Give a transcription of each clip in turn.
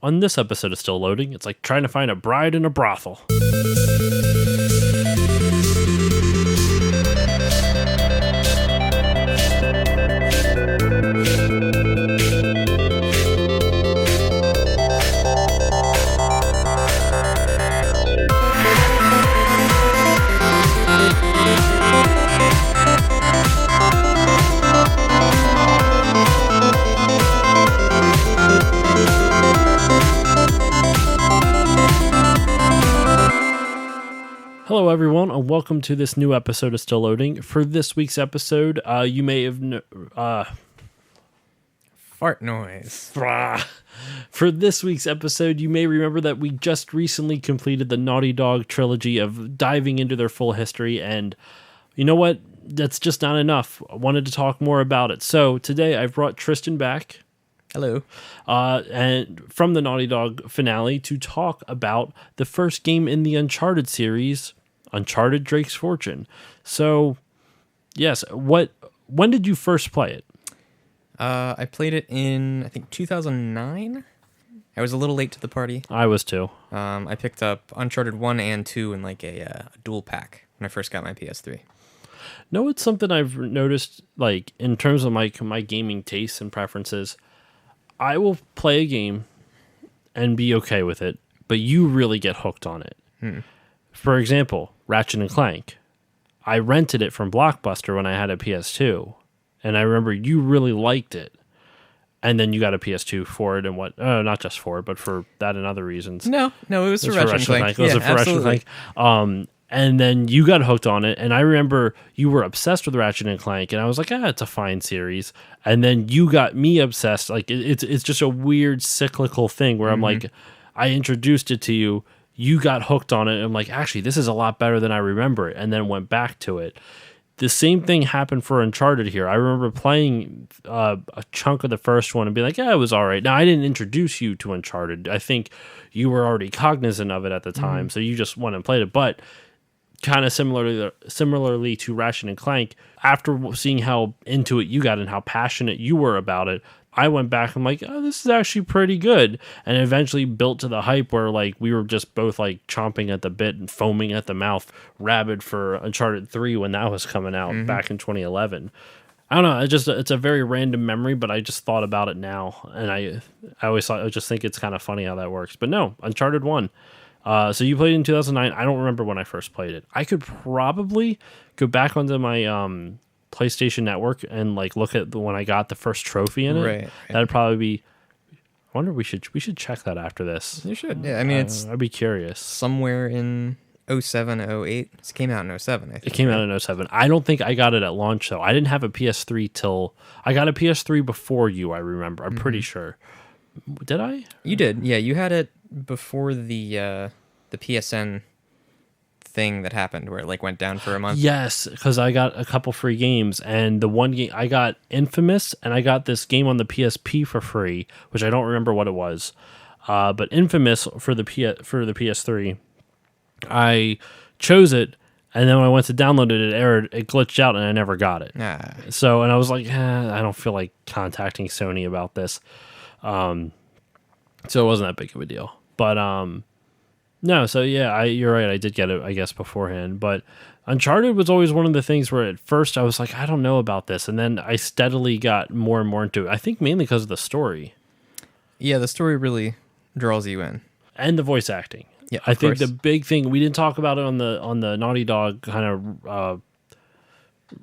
On this episode of Still Loading, it's like trying to find a bride in a brothel. Hello, everyone, and welcome to this new episode of Still Loading. For this week's episode, you may have... Fart noise. For this week's episode, you may remember that we just recently completed the Naughty Dog trilogy of diving into their full history, and you know what? That's just not enough. I wanted to talk more about it. So today, I've brought Tristan back. Hello. And from the Naughty Dog finale to talk about the first game in the Uncharted series, Uncharted Drake's Fortune. So, yes, when did you first play it? I played it in, I think, 2009. I was a little late to the party. I was too. I picked up Uncharted 1 and 2 in like a dual pack when I first got my PS3. No, it's something I've noticed, like, in terms of my gaming tastes and preferences. I will play a game and be okay with it, but you really get hooked on it. For example, Ratchet & Clank. I rented it from Blockbuster when I had a PS2, and I remember you really liked it. And then you got a PS2 for it, and not just for it, but for that and other reasons. No, it was for Ratchet & Clank. It was for Ratchet & Clank. And then you got hooked on it, and I remember you were obsessed with Ratchet & Clank, and I was like, it's a fine series. And then you got me obsessed. Like, it's just a weird cyclical thing where I'm like, I introduced it to you, you got hooked on it, and I'm like, actually, this is a lot better than I remember it, and then went back to it. The same thing happened for Uncharted here. I remember playing a chunk of the first one and being like, it was all right. Now, I didn't introduce you to Uncharted. I think you were already cognizant of it at the time, so you just went and played it. But kind of similarly to Ratchet & Clank, after seeing how into it you got and how passionate you were about it, I went back and I'm like, this is actually pretty good. And eventually built to the hype where like we were just both like chomping at the bit and foaming at the mouth, rabid for Uncharted 3 when that was coming out back in 2011. I don't know. It's a very random memory, but I just thought about it now. And I just think it's kind of funny how that works. But no, Uncharted 1. So you played it in 2009. I don't remember when I first played it. I could probably go back onto my PlayStation Network and like look at when I got the first trophy in it. Right. That'd probably be. I wonder we should check that after this. You should. Yeah, I mean I'd be curious. Somewhere in 07, 08. It came out in 07. I think. It came out in 07. I don't think I got it at launch though. I didn't have a PS3 till I got a PS3 before you. I remember. I'm pretty sure. Did I? You did. Yeah, you had it before the PSN thing that happened where it like went down for a month. Yes, because I got a couple free games, and the one game I got Infamous, and I got this game on the PSP for free, which I don't remember what it was. But Infamous for the PS3, I chose it, and then when I went to download it, it glitched out, and I never got it. So, and I was like, I don't feel like contacting Sony about this. So it wasn't that big of a deal. But no, so yeah, you're right. I did get it, I guess, beforehand. But Uncharted was always one of the things where at first I was like, I don't know about this. And then I steadily got more and more into it. I think mainly because of the story. Yeah, the story really draws you in. And the voice acting. Yeah, I think the big thing, we didn't talk about it on the Naughty Dog kind of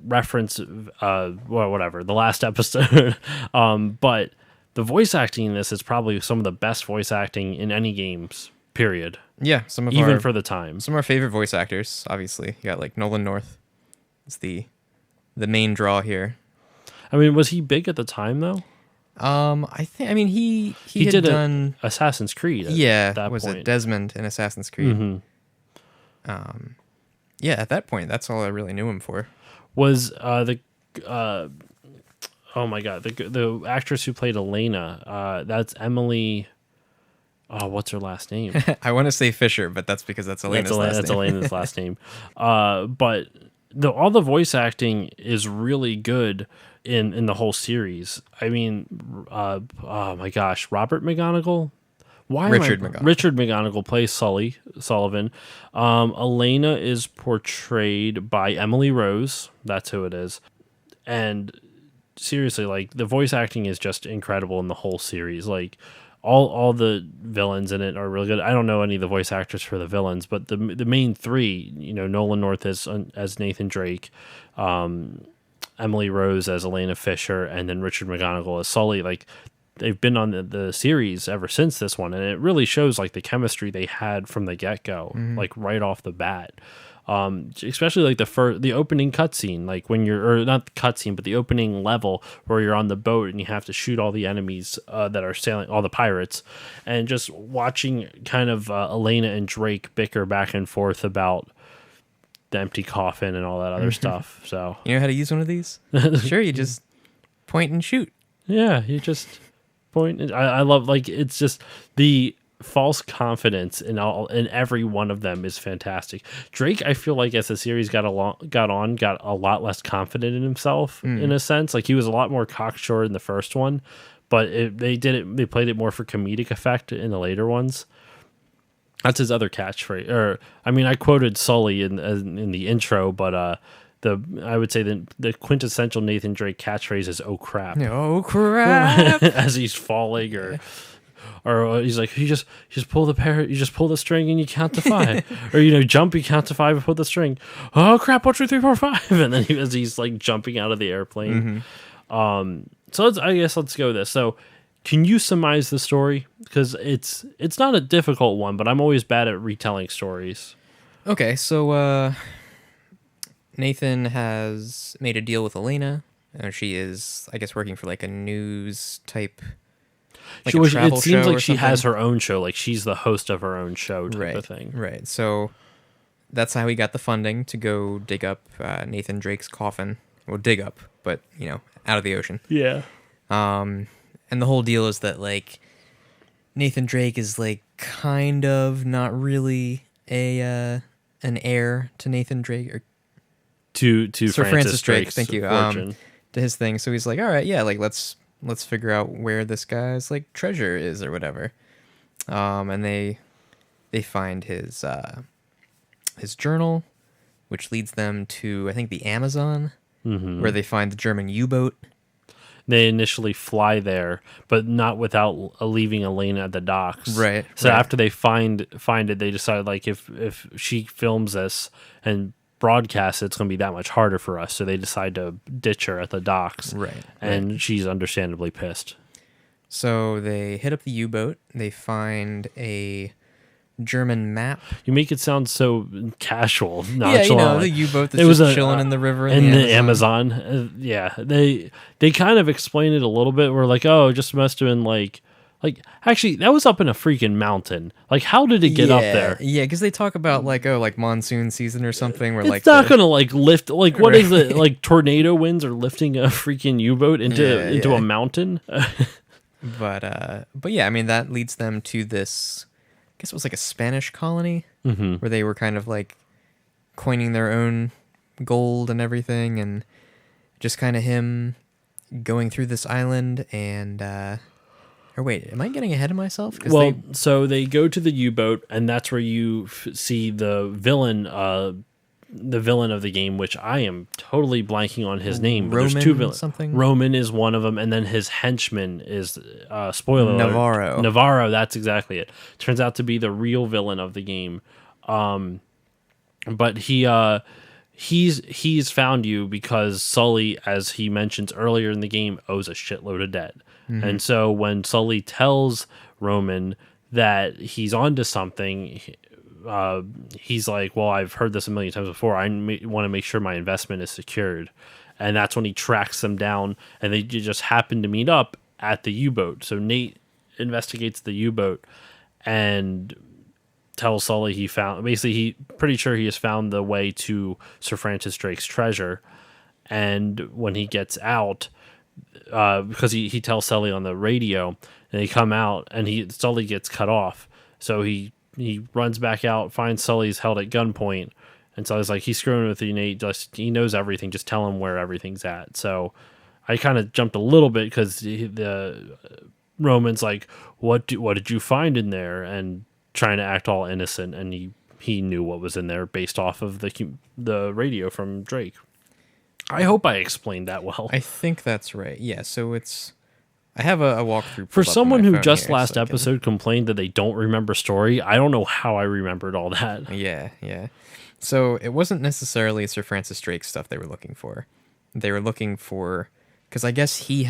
reference, whatever, the last episode. But the voice acting in this is probably some of the best voice acting in any games, period. Yeah, for the time. Some of our favorite voice actors, obviously. You got like Nolan North. It's the main draw here. I mean, was he big at the time though? He did done Assassin's Creed. That point. It Desmond in Assassin's Creed? Yeah, at that point, that's all I really knew him for. Was oh my god, the actress who played Elena? That's Emily. Oh, what's her last name? I want to say Fisher, but that's because that's Elena's last name. That's Elena's last name. But all the voice acting is really good in the whole series. I mean, oh my gosh, Robert McGonagall Why Richard am I, McGonagall. Richard McGonagall plays Sullivan. Elena is portrayed by Emily Rose. That's who it is. And seriously, like, the voice acting is just incredible in the whole series. Like, all the villains in it are really good. I don't know any of the voice actors for the villains, but the main three, Nolan North as Nathan Drake, Emily Rose as Elena Fisher, and then Richard McGonagall as Sully. Like, they've been on the series ever since this one, and it really shows like the chemistry they had from the get-go, like right off the bat. Especially like the opening cutscene, like when or not the cutscene, but the opening level where you're on the boat and you have to shoot all the enemies that are sailing, all the pirates, and just watching kind of Elena and Drake bicker back and forth about the empty coffin and all that other stuff. So You know how to use one of these? Sure, you just point and shoot. yeah, you just point. I love, like, it's just the false confidence in every one of them is fantastic. Drake, I feel like as the series got a lot less confident in himself in a sense. Like, he was a lot more cocksure in the first one, but they played it more for comedic effect in the later ones. That's his other catchphrase. Or, I mean, I quoted Sully in the intro, but I would say the quintessential Nathan Drake catchphrase is "Oh crap!" Oh crap! As he's falling, or he's like, you just pull you just pull the string and you count to 5, or jump, you count to 5 and pull the string. Oh crap! 1, 2, 3, 4, 5, and then he's like jumping out of the airplane. So I guess let's go with this. So, can you surmise the story? Because it's not a difficult one, but I'm always bad at retelling stories. Okay, so Nathan has made a deal with Elena. She is, I guess, working for like a news type, like a travel it seems show like or she something. has her own show, like she's the host of her own show type of thing. Right. So that's how he got the funding to go dig up Nathan Drake's coffin. Well, dig up, but out of the ocean. Yeah. And the whole deal is that like Nathan Drake is like kind of not really an heir to Nathan Drake or to Sir Francis Drake. Drake's Thank you. fortune. To his thing. So he's like, all right, yeah, like let's figure out where this guy's like treasure is or whatever. And they find his journal, which leads them to, I think, the Amazon, where they find the German U-boat. They initially fly there, but not without leaving Elena at the docks. Right. So right. after they find it, they decide, like, if she films this and broadcasts it, it's going to be that much harder for us. So they decide to ditch her at the docks. Right. And she's understandably pissed. So they hit up the U-boat. They find a German map. You make it sound so casual, Yeah, nonchalant. the U-boat that's just chilling in the river in the Amazon. Yeah, they kind of explain it a little bit. We're like, oh, it just must have been like actually that was up in a freaking mountain. Like, how did it get up there? Yeah, because they talk about like monsoon season or something. Where It's not gonna like lift. Like, what is it? Like, tornado winds are lifting a freaking U-boat into a mountain. But yeah, I mean that leads them to this. I guess it was like a Spanish colony where they were kind of like coining their own gold and everything, and just kind of him going through this island and. Or wait, am I getting ahead of myself? Well, so they go to the U-boat, and that's where you see the villain of the game, which I am totally blanking on his name. But there's two villains. Something? Roman is one of them, and then his henchman is spoiler alert, Navarro. Navarro, that's exactly it. Turns out to be the real villain of the game. But he's found you because Sully, as he mentions earlier in the game, owes a shitload of debt. And so when Sully tells Roman that he's onto something, he's like, well, I've heard this a million times before. I want to make sure my investment is secured. And that's when he tracks them down, and they just happen to meet up at the U-boat. So Nate investigates the U-boat and tells Sully he pretty sure he has found the way to Sir Francis Drake's treasure. And when he gets out, because he tells Sully on the radio, and they come out, and Sully gets cut off. So he runs back out, finds Sully's held at gunpoint, and Sully's like, he's screwing with you, Nate. He knows everything. Just tell him where everything's at. So I kind of jumped a little bit because Roman's like, what did you find in there? And trying to act all innocent, and he knew what was in there based off of the radio from Drake. I hope I explained that well. I think that's right. Yeah, so I have a walkthrough For pulled up on someone my who phone just here, last so I can- episode complained that they don't remember story, I don't know how I remembered all that. Yeah. So it wasn't necessarily Sir Francis Drake stuff they were looking for. They were looking for, because I guess he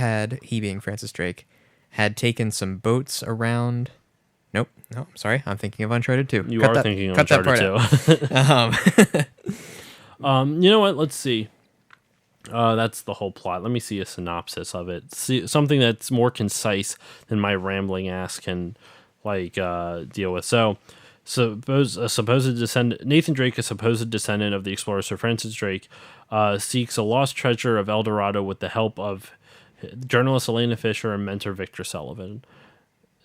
being Francis Drake, had taken some boats around. Nope, no, I'm sorry, I'm thinking of Uncharted 2. You are thinking of cut that Uncharted part 2. You know what? Let's see. That's the whole plot. Let me see a synopsis of it. See something that's more concise than my rambling ass can deal with. So, Nathan Drake, a supposed descendant of the explorer Sir Francis Drake, seeks a lost treasure of El Dorado with the help of journalist Elena Fisher and mentor Victor Sullivan.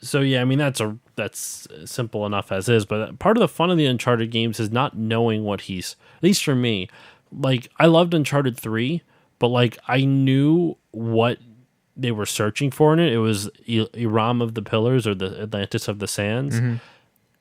So yeah, I mean that's simple enough as is, but part of the fun of the Uncharted games is not knowing what he's, at least for me. Like, I loved Uncharted 3, but like I knew what they were searching for in it. It was Iram of the Pillars, or the Atlantis of the Sands. Mm-hmm.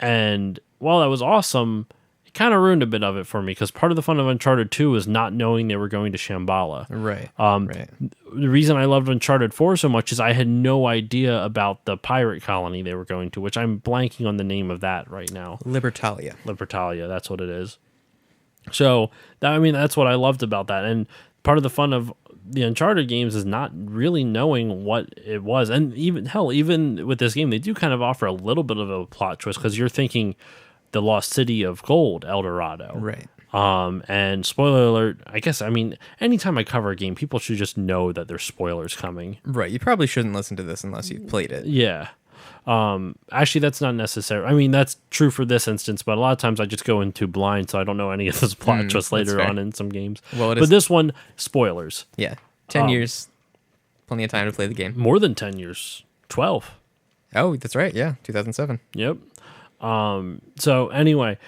And while that was awesome, it kind of ruined a bit of it for me, because part of the fun of Uncharted 2 is not knowing they were going to Shambhala. Right. Right. The reason I loved Uncharted 4 so much is I had no idea about the pirate colony they were going to, which I'm blanking on the name of that right now. Libertalia, that's what it is. So, that's what I loved about that. And part of the fun of the Uncharted games is not really knowing what it was. And even with this game, they do kind of offer a little bit of a plot twist, because you're thinking the lost city of gold, El Dorado. Right. And spoiler alert, I guess, anytime I cover a game, people should just know that there's spoilers coming. Right. You probably shouldn't listen to this unless you've played it. Yeah. Actually, that's not necessary. That's true for this instance, but a lot of times I just go into blind, so I don't know any of this plot just later on in some games. Well, but this one, spoilers. Yeah. 10 years. Plenty of time to play the game. More than 10 years. 12. Oh, that's right. Yeah. 2007. Yep. So anyway,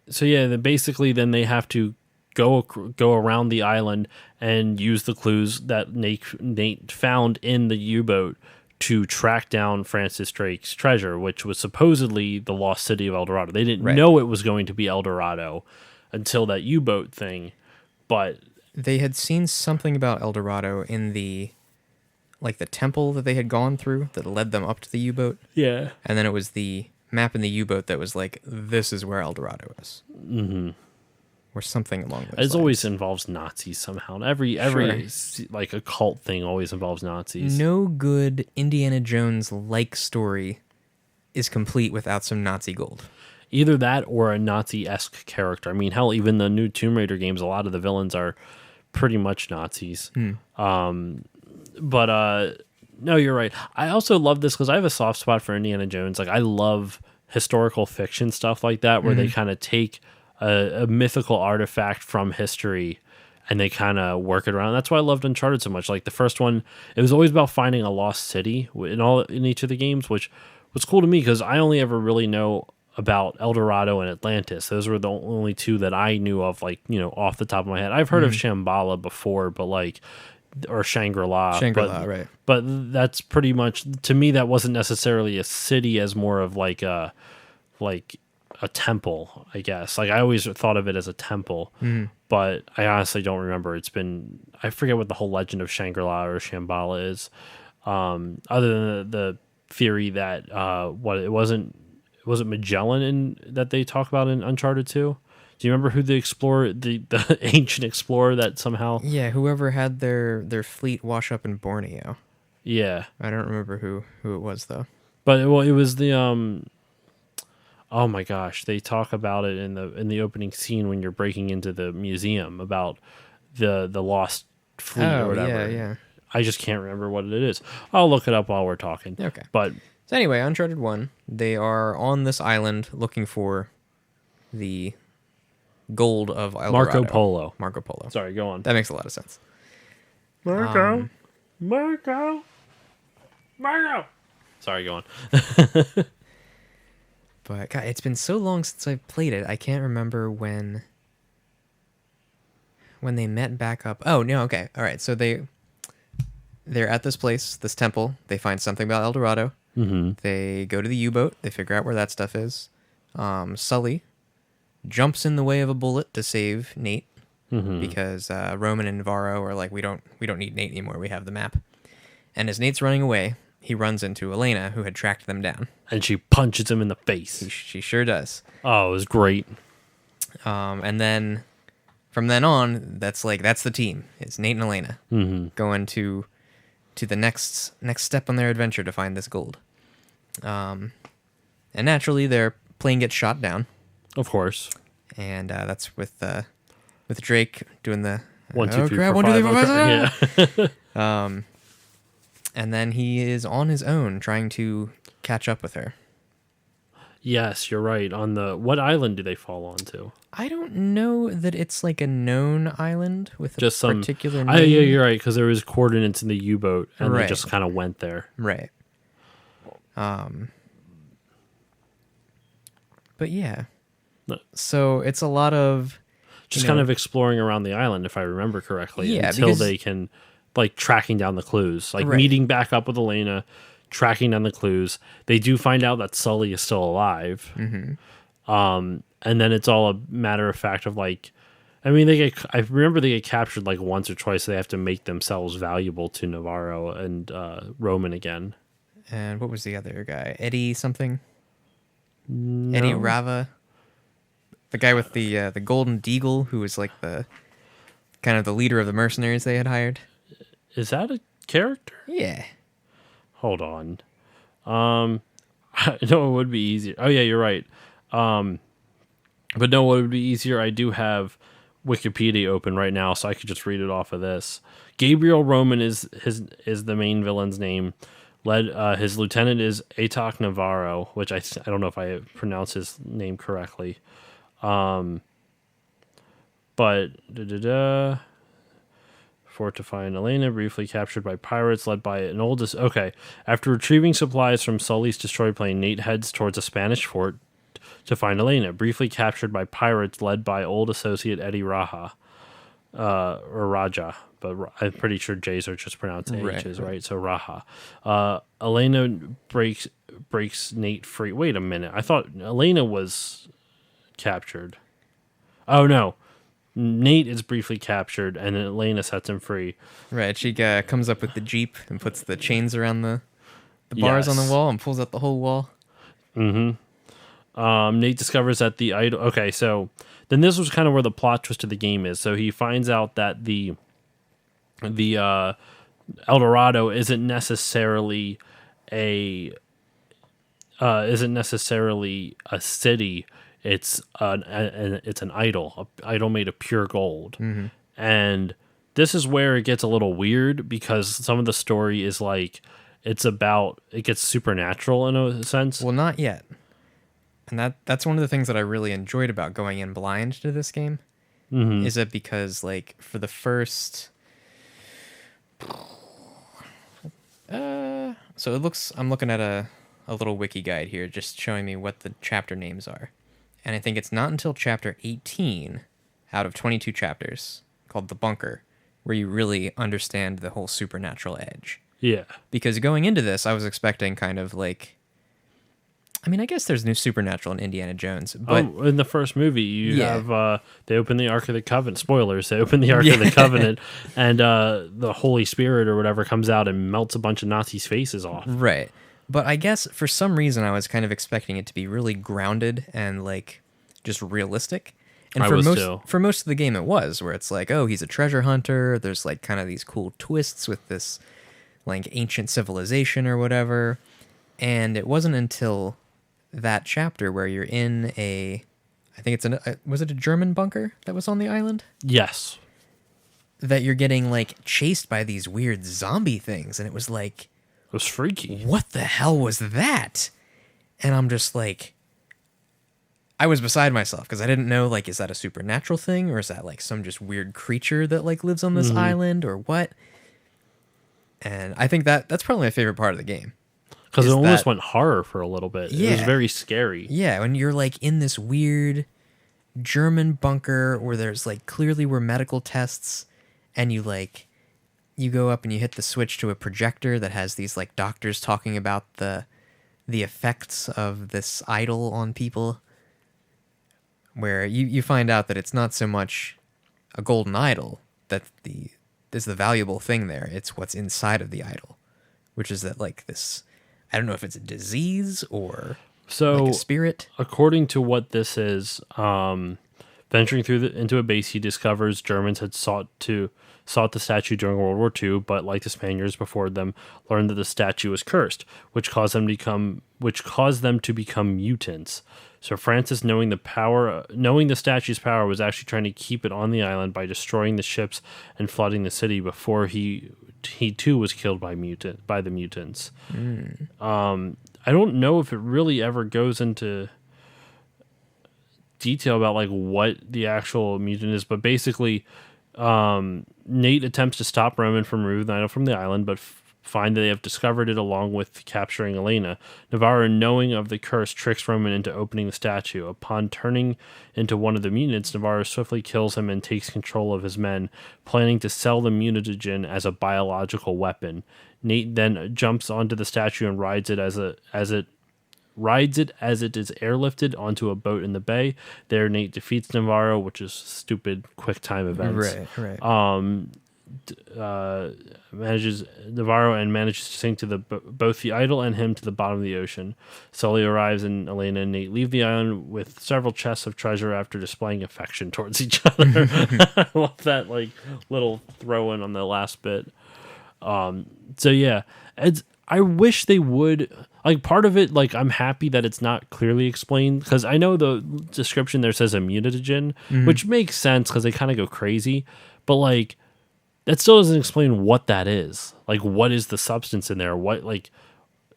basically then they have to go around the island and use the clues that Nate found in the U-boat to track down Francis Drake's treasure, which was supposedly the lost city of El Dorado. They didn't know it was going to be El Dorado until that U-boat thing, but they had seen something about El Dorado in the temple that they had gone through that led them up to the U-boat. Yeah. And then it was the map in the U-boat that was like, this is where El Dorado is. Mm-hmm. Or something along those lines. It always involves Nazis somehow. Every occult thing always involves Nazis. No good Indiana Jones-like story is complete without some Nazi gold. Either that or a Nazi-esque character. Even the new Tomb Raider games, a lot of the villains are pretty much Nazis. No, you're right. I also love this because I have a soft spot for Indiana Jones. I love historical fiction stuff like that, where they kind of take a mythical artifact from history and they kind of work it around. That's why I loved Uncharted so much. Like the first one, it was always about finding a lost city in each of the games, which was cool to me because I only ever really know about El Dorado and Atlantis. Those were the only two that I knew of, off the top of my head. I've heard of Shambhala before, but or Shangri-La. Shangri-La, right. But that's pretty much, to me, that wasn't necessarily a city as more of a temple, I guess. I always thought of it as a temple, but I honestly don't remember. I forget what the whole legend of Shangri-La or Shambhala is, other than the theory that it wasn't Magellan that they talk about in Uncharted 2. Do you remember who the explorer, the ancient explorer that somehow... Yeah, whoever had their fleet wash up in Borneo. Yeah. I don't remember who it was, though. But, it was the... Oh my gosh, they talk about it in the opening scene when you're breaking into the museum about the lost fleet or whatever. Yeah. I just can't remember what it is. I'll look it up while we're talking. Okay. But so anyway, Uncharted 1, they are on this island looking for the gold of El Dorado. Marco Polo. Sorry, go on. That makes a lot of sense. Marco. Sorry, go on. But God, it's been so long since I've played it. I can't remember when they met back up. Oh, no, okay. All right. So they're at this place, this temple. They find something about El Dorado. Mm-hmm. They go to the U-boat. They figure out where that stuff is. Sully jumps in the way of a bullet to save Nate because Roman and Navarro are like, we don't need Nate anymore. We have the map. And as Nate's running away, he runs into Elena, who had tracked them down. And she punches him in the face. She sure does. Oh, it was great. And then from then on, that's the team. It's Nate and Elena going to the next step on their adventure to find this gold. And naturally, their plane gets shot down. Of course. And that's with Drake doing the 1, 2, 3, crap, 4, 1, 2, 5. 3, 4, 5. Yeah. And then he is on his own trying to catch up with her. Yes, you're right. On what island do they fall onto? I don't know that it's like a known island with Just a particular name. name. Yeah, you're right, because there was coordinates in the U-boat, and Right. they just kind of went there. Right. But yeah. No. So it's a lot of Just kind of exploring around the island, if I remember correctly, Yeah, until because- they can, like, tracking down the clues. Like, Right. meeting back up with Elena, tracking down the clues. They do find out that Sully is still alive. And then it's all a matter of fact of, like, I mean, I remember they get captured, like, once or twice, so they have to make themselves valuable to Navarro and Roman again. And what was the other guy? Eddie something? No. Eddie Rava? The guy with the golden deagle, who was like the kind of the leader of the mercenaries they had hired. Is that a character? Yeah. Hold on. No, it would be easier. Oh yeah, you're right. But no, it would be easier. I do have Wikipedia open right now, so I could just read it off of this. Gabriel Roman is the main villain's name. His lieutenant is Atok Navarro, which I don't know if I pronounced his name correctly. But fort to find Elena, briefly captured by pirates led by an oldest. Okay, after retrieving supplies from Sully's destroyed plane, Nate heads towards a Spanish fort to find Elena, briefly captured by pirates led by old associate Eddie Raja, or Raja, but I'm pretty sure J's are just pronounced H's, right? So Raja. Elena breaks Nate free. Wait a minute, I thought Elena was captured. Oh no, Nate is briefly captured, and then Elena sets him free. Right. She comes up with the Jeep and puts the chains around the bars on the wall and pulls out the whole wall. Nate discovers that the idol. Okay, so then this was kind of where the plot twist of the game is. So he finds out that the El Dorado isn't necessarily a city. It's an idol, an idol made of pure gold. And this is where it gets a little weird because some of the story is like it gets supernatural in a sense. Well, not yet. And that's one of the things that I really enjoyed about going in blind to this game. Is it because, like, for the first so it looks, I'm looking at a little wiki guide here just showing me what the chapter names are. And I think it's not until chapter 18 out of 22 chapters, called The Bunker, where you really understand the whole supernatural edge. Yeah. Because going into this, I was expecting kind of like, I mean, I guess there's new supernatural in Indiana Jones, but in the first movie, you have they open the Ark of the Covenant. Spoilers: they open the Ark of the Covenant, and the Holy Spirit or whatever comes out and melts a bunch of Nazis' faces off. Right. But I guess for some reason I was kind of expecting it to be really grounded and like just realistic. And for most of the game it was, where it's like, oh, he's a treasure hunter. There's like kind of these cool twists with this like ancient civilization or whatever. And it wasn't until that chapter where you're in I think was it a German bunker that was on the island? Yes. That you're getting like chased by these weird zombie things. And it was like, it was freaky. What the hell was that? And I'm just like, I was beside myself because I didn't know, like, is that a supernatural thing or is that like some just weird creature that like lives on this island or what? And I think that's probably my favorite part of the game. Because it almost went horror for a little bit. Yeah. It was very scary. Yeah, when you're like in this weird German bunker where there's like clearly were medical tests and you you go up and you hit the switch to a projector that has these like doctors talking about the effects of this idol on people, where you find out that it's not so much a golden idol that is the valuable thing there. It's what's inside of the idol, which is that like this, I don't know if it's a disease or like a spirit. According to what this is, venturing into a base, he discovers Germans had sought the statue during World War II, but like the Spaniards before them, learned that the statue was cursed, which caused them to become mutants. So Francis, knowing the statue's power, was actually trying to keep it on the island by destroying the ships and flooding the city before he too was killed by the mutants. I don't know if it really ever goes into detail about like what the actual mutant is, but basically Nate attempts to stop Roman from removing the idol from the island, but find that they have discovered it along with capturing Elena. Navarro, knowing of the curse, tricks Roman into opening the statue. Upon turning into one of the mutants, Navarro swiftly kills him and takes control of his men, planning to sell the mutagen as a biological weapon. Nate then jumps onto the statue and rides it as it is airlifted onto a boat in the bay. There, Nate defeats Navarro, which is stupid quick time events. Right. Manages to sink to both the idol and him to the bottom of the ocean. Sully arrives and Elena and Nate leave the island with several chests of treasure after displaying affection towards each other. I love that like little throw in on the last bit. So yeah, I wish they would, like, part of it, like, I'm happy that it's not clearly explained, because I know the description there says a mutagen, which makes sense because they kind of go crazy, but like that still doesn't explain what that is. Like, what is the substance in there? What, like,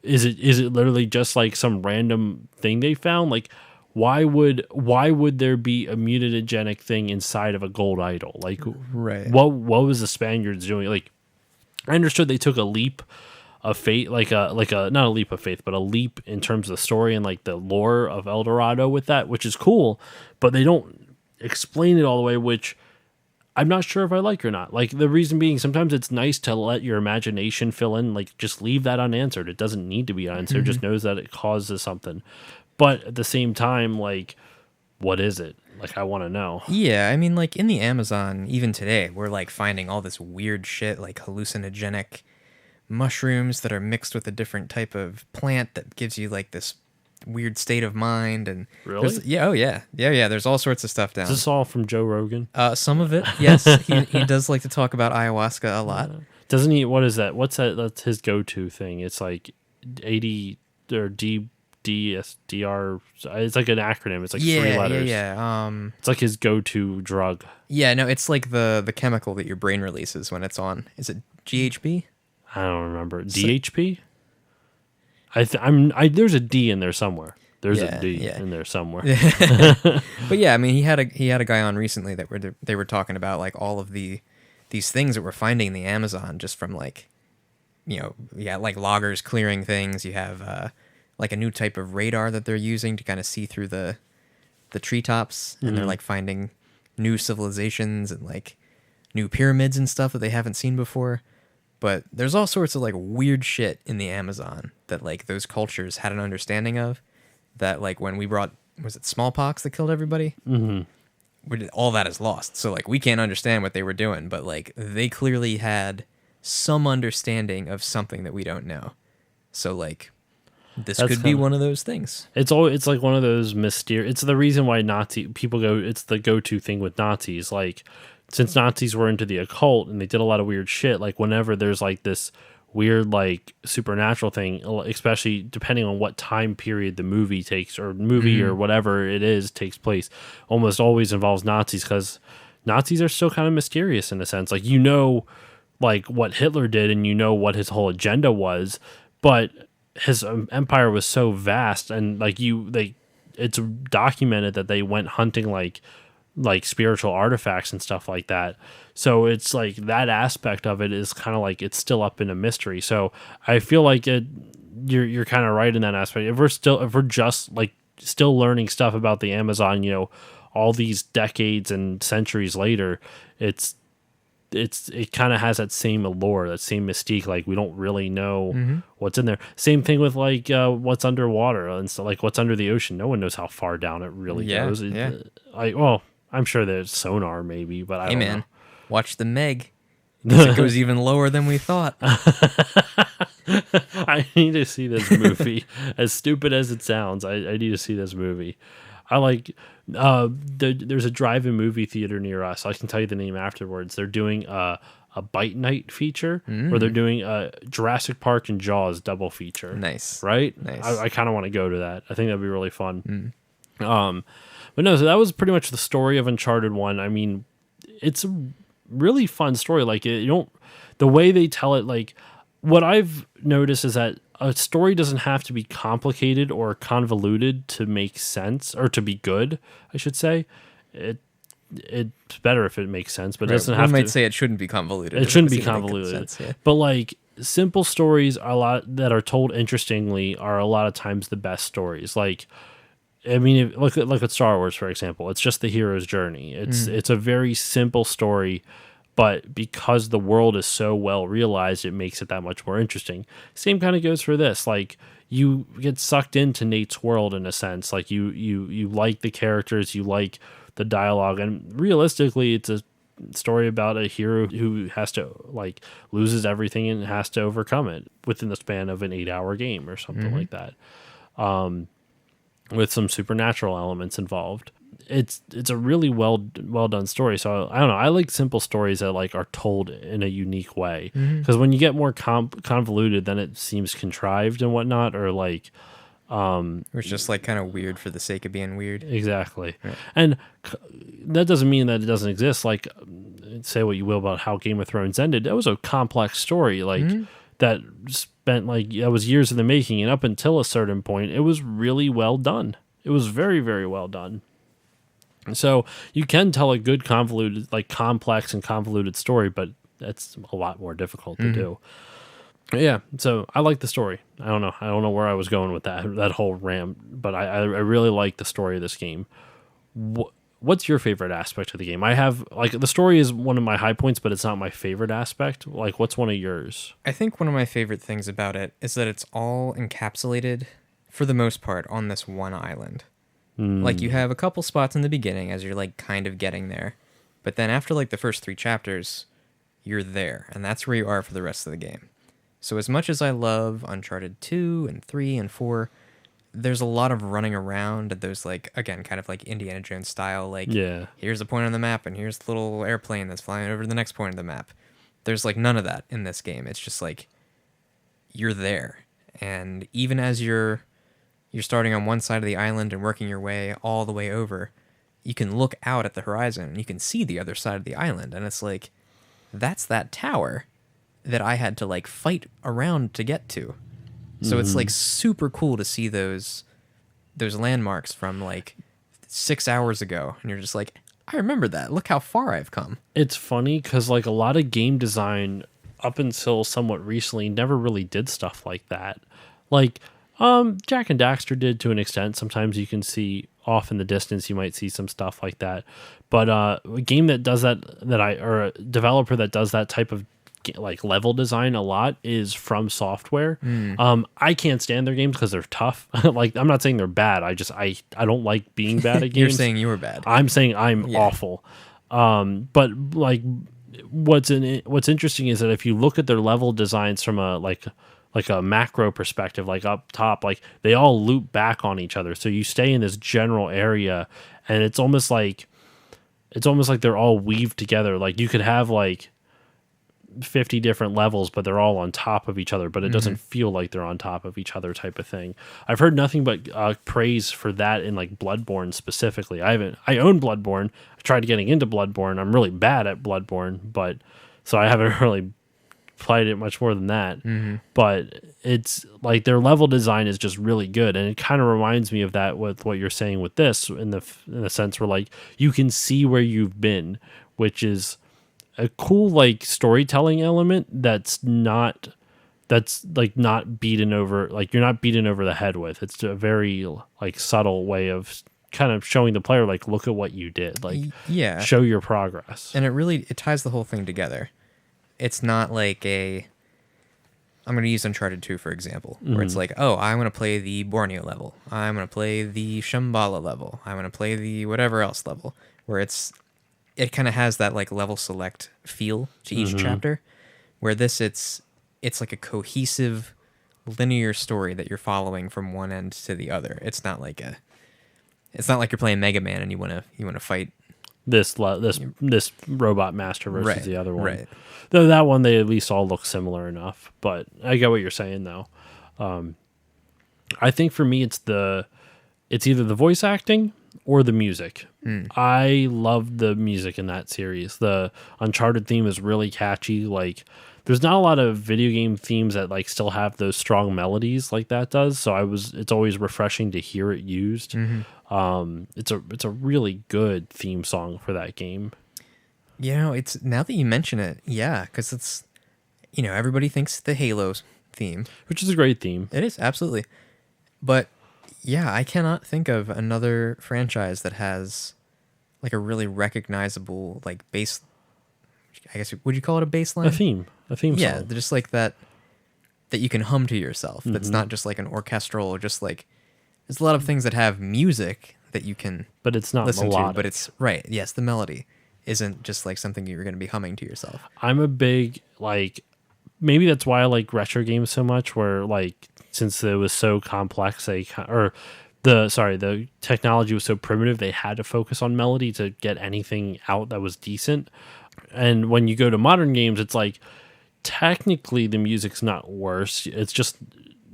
is it literally just like some random thing they found? Like, why would there be a mutagenic thing inside of a gold idol? Like, right. What was the Spaniards doing? Like, I understood they took a leap of faith, like a not a leap of faith, but a leap in terms of the story and like the lore of El Dorado with that, which is cool, but they don't explain it all the way, which I'm not sure if I like or not. Like, the reason being, sometimes it's nice to let your imagination fill in, like, just leave that unanswered. It doesn't need to be unanswered, just knows that it causes something. But at the same time, like, what is it? Like, I want to know. Yeah, I mean, like, in the Amazon, even today, we're, like, finding all this weird shit, like hallucinogenic mushrooms that are mixed with a different type of plant that gives you, like, this weird state of mind. And really? Yeah, there's all sorts of stuff down. Is this all from Joe Rogan? Some of it, yes. He does like to talk about ayahuasca a lot. Doesn't he? What is that? What's that? That's his go-to thing. It's like 80 or DSDR. It's like an acronym. It's like 3 letters. Yeah. It's like his go-to drug. Yeah, no, it's like the chemical that your brain releases when it's on. Is it GHB? I don't remember. DHP? There's a D in there somewhere. There's a D in there somewhere. But yeah, I mean, he had a guy on recently that they were talking about like all of these things that we're finding in the Amazon just from like, like loggers clearing things. You have like a new type of radar that they're using to kind of see through the treetops, and they're like finding new civilizations and like new pyramids and stuff that they haven't seen before. But there's all sorts of like weird shit in the Amazon that like those cultures had an understanding of, that like when we brought, was it smallpox that killed everybody? All that is lost. So like we can't understand what they were doing, but like they clearly had some understanding of something that we don't know. So like this could be one of those things. It's like one of those mysterious. It's the reason why Nazi people go. It's the go-to thing with Nazis. Like, since Nazis were into the occult and they did a lot of weird shit, like whenever there's like this weird like supernatural thing, especially depending on what time period the movie takes or whatever it is takes place, almost always involves Nazis, because Nazis are still kind of mysterious in a sense. Like, like what Hitler did and what his whole agenda was, but his empire was so vast, and like it's documented that they went hunting like spiritual artifacts and stuff like that. So it's like that aspect of it is kind of like it's still up in a mystery. So I feel like you're kind of right in that aspect. If we're just like still learning stuff about the Amazon, all these decades and centuries later, it's it kind of has that same allure, that same mystique. Like we don't really know Mm-hmm. what's in there. Same thing with like what's underwater and so like what's under the ocean. No one knows how far down it really Yeah, goes. yeah. Well, I'm sure there's sonar maybe, but I Hey, don't man, watch the Meg. 'Cause it goes even lower than we thought. I need to see this movie. As stupid as it sounds, I need to see this movie. I like there's a drive-in movie theater near us. I can tell you the name afterwards. They're doing a bite night feature where they're doing a Jurassic Park and Jaws double feature. Nice. Right? Nice. I kind of want to go to that. I think that'd be really fun. But no, so that was pretty much the story of Uncharted 1. I mean, it's a really fun story. Like the way they tell it, like what I've noticed is that a story doesn't have to be complicated or convoluted to make sense or to be good, I should say. It's better if it makes sense, but it doesn't have to. One might say it shouldn't be convoluted. It shouldn't be doesn't make good convoluted. sense, yeah. But like simple stories that are told interestingly are a lot of times the best stories. Like I mean, look at Star Wars, for example. It's just the hero's journey. It's a very simple story, but because the world is so well realized, it makes it that much more interesting. Same kind of goes for this. Like you get sucked into Nate's world in a sense. Like you like the characters, you like the dialogue, and realistically, it's a story about a hero who has to like loses everything and has to overcome it within the span of an 8-hour game or something like that. With some supernatural elements involved. It's a really well done story. So I don't know. I like simple stories that like are told in a unique way. Because when you get more convoluted, then it seems contrived and whatnot, or like It's just like kind of weird for the sake of being weird. Exactly. Right. And that doesn't mean that it doesn't exist. Like, say what you will about how Game of Thrones ended. That was a complex story. Like that spent like that was years in the making, and up until a certain point, it was really well done. It was very, very well done. So you can tell a good convoluted, like complex and convoluted story, but that's a lot more difficult to do. Yeah, so I like the story. I don't know where I was going with that whole rant, but I really like the story of this game. What's your favorite aspect of the game? I have like the story is one of my high points, but it's not my favorite aspect. Like, what's one of yours? I think one of my favorite things about it is that it's all encapsulated, for the most part, on this one island. Like, you have a couple spots in the beginning as you're, like, kind of getting there. But then after, like, the first 3 chapters, you're there. And that's where you are for the rest of the game. So as much as I love Uncharted 2 and 3 and 4, there's a lot of running around at those, like, again, kind of like Indiana Jones style. Like, here's a point on the map, and here's the little airplane that's flying over to the next point of the map. There's, like, none of that in this game. It's just, like, you're there. And even as you're starting on one side of the island and working your way all the way over, you can look out at the horizon and you can see the other side of the island. And it's like, that's that tower that I had to like fight around to get to. So it's like super cool to see those landmarks from like 6 hours ago. And you're just like, I remember that. Look how far I've come. It's funny because like a lot of game design up until somewhat recently never really did stuff like that. Like, Jack and Daxter did to an extent. Sometimes you can see off in the distance, you might see some stuff like that. But a game that does that or a developer that does that type of like level design a lot is From Software. I can't stand their games because they're tough. Like, I'm not saying they're bad. I don't like being bad at games. You're saying you were bad. I'm saying I'm awful. But like what's interesting is that if you look at their level designs from a macro perspective, like up top, like they all loop back on each other. So you stay in this general area and it's almost like they're all weaved together. Like you could have like 50 different levels, but they're all on top of each other, but it doesn't feel like they're on top of each other type of thing. I've heard nothing but praise for that in like Bloodborne specifically. I own Bloodborne. I tried getting into Bloodborne. I'm really bad at Bloodborne, but so I haven't really played it much more than that. But it's like their level design is just really good, and it kind of reminds me of that with what you're saying with this in the sense where like you can see where you've been, which is a cool like storytelling element that's like not beaten over, like you're not beaten over the head with. It's a very like subtle way of kind of showing the player like, look at what you did, like Yeah. show your progress. And it ties the whole thing together. It's not like I'm going to use Uncharted 2, for example, where it's like, oh, I'm going to play the Borneo level. I'm going to play the Shambhala level. I'm going to play the whatever else level, where it kind of has that like level select feel to each chapter, where it's like a cohesive linear story that you're following from one end to the other. It's not like you're playing Mega Man and you want to fight This robot master versus Right, the other one. right. Though that one, they at least all look similar enough. But I get what you're saying, though. I think for me, it's either the voice acting or the music. I love the music in that series. The Uncharted theme is really catchy. Like, there's not a lot of video game themes that like still have those strong melodies like that does. So it's always refreshing to hear it used. It's a really good theme song for that game. It's now that you mention it, yeah, because it's, everybody thinks the Halo theme. Which is a great theme. It is, absolutely. But, yeah, I cannot think of another franchise that has, like, a really recognizable, like, bass, I guess, would you call it a bass line? A theme Yeah, song. just like that you can hum to yourself. That's not just like an orchestral, just like, there's a lot of things that have music that you can But it's not listen melodic. to, but it's, right, yes, the melody isn't just like something you're going to be humming to yourself. I'm a big, like, maybe that's why I like retro games so much, where, like, since it was so complex, the technology was so primitive, they had to focus on melody to get anything out that was decent. And when you go to modern games, it's like, technically the music's not worse. It's just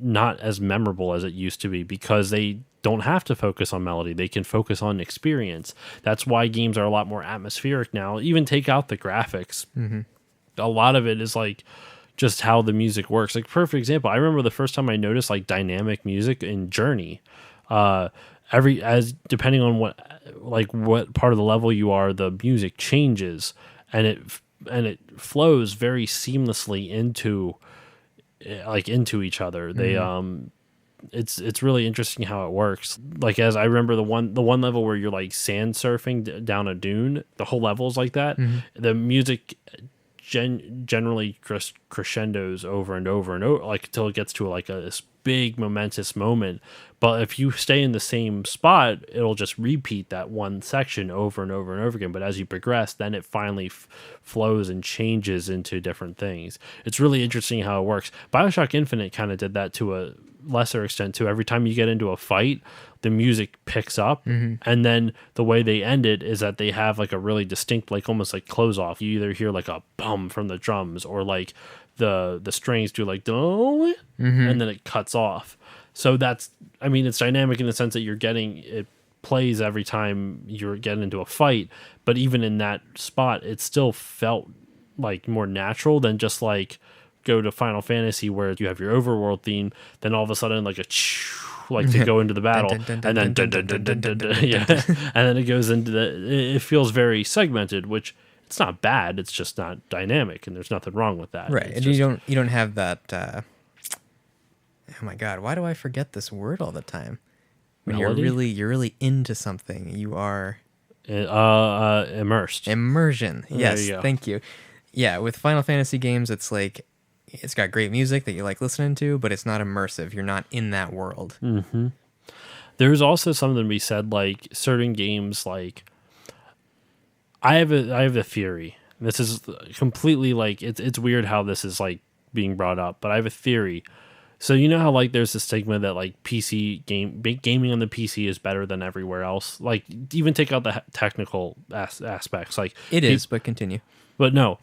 not as memorable as it used to be because they don't have to focus on melody. They can focus on experience. That's why games are a lot more atmospheric now. Even take out the graphics. A lot of it is like just how the music works. Like, perfect example, I remember the first time I noticed like dynamic music in Journey. Depending on what part of the level you are, the music changes and it flows very seamlessly into each other. They it's really interesting how it works. Like, as I remember the one level where you're like sand surfing down a dune, the whole level is like that. The music generally crescendos over and over and over, like, until it gets to like this big momentous moment. But if you stay in the same spot, it'll just repeat that one section over and over and over again. But as you progress, then it finally flows and changes into different things. It's really interesting how it works. BioShock Infinite kind of did that to a lesser extent too. Every time you get into a fight, the music picks up, and then the way they end it is that they have like a really distinct, like almost like close off. You either hear like a bum from the drums, or like the strings do like and then it cuts off. So it's dynamic in the sense that it plays every time you're getting into a fight, but even in that spot, it still felt like more natural than just like go to Final Fantasy where you have your overworld theme, then all of a sudden like to go into the battle, and then and then it goes into it feels very segmented, which it's not bad, it's just not dynamic, and there's nothing wrong with that. Right, It's and you don't have that. Oh my God, why do I forget this word all the time? When Melody? you're really into something, you are immersed. Immersion. Yes, you go. thank you. Yeah, with Final Fantasy games, it's like it's got great music that you like listening to, but it's not immersive. You're not in that world. There's also something to be said, like certain games, like I have a theory. This is completely like it's weird how this is like being brought up, but I have a theory. So you know how like there's the stigma that like gaming on the PC is better than everywhere else. Like, even take out the technical aspects. Like It is, but continue. But no,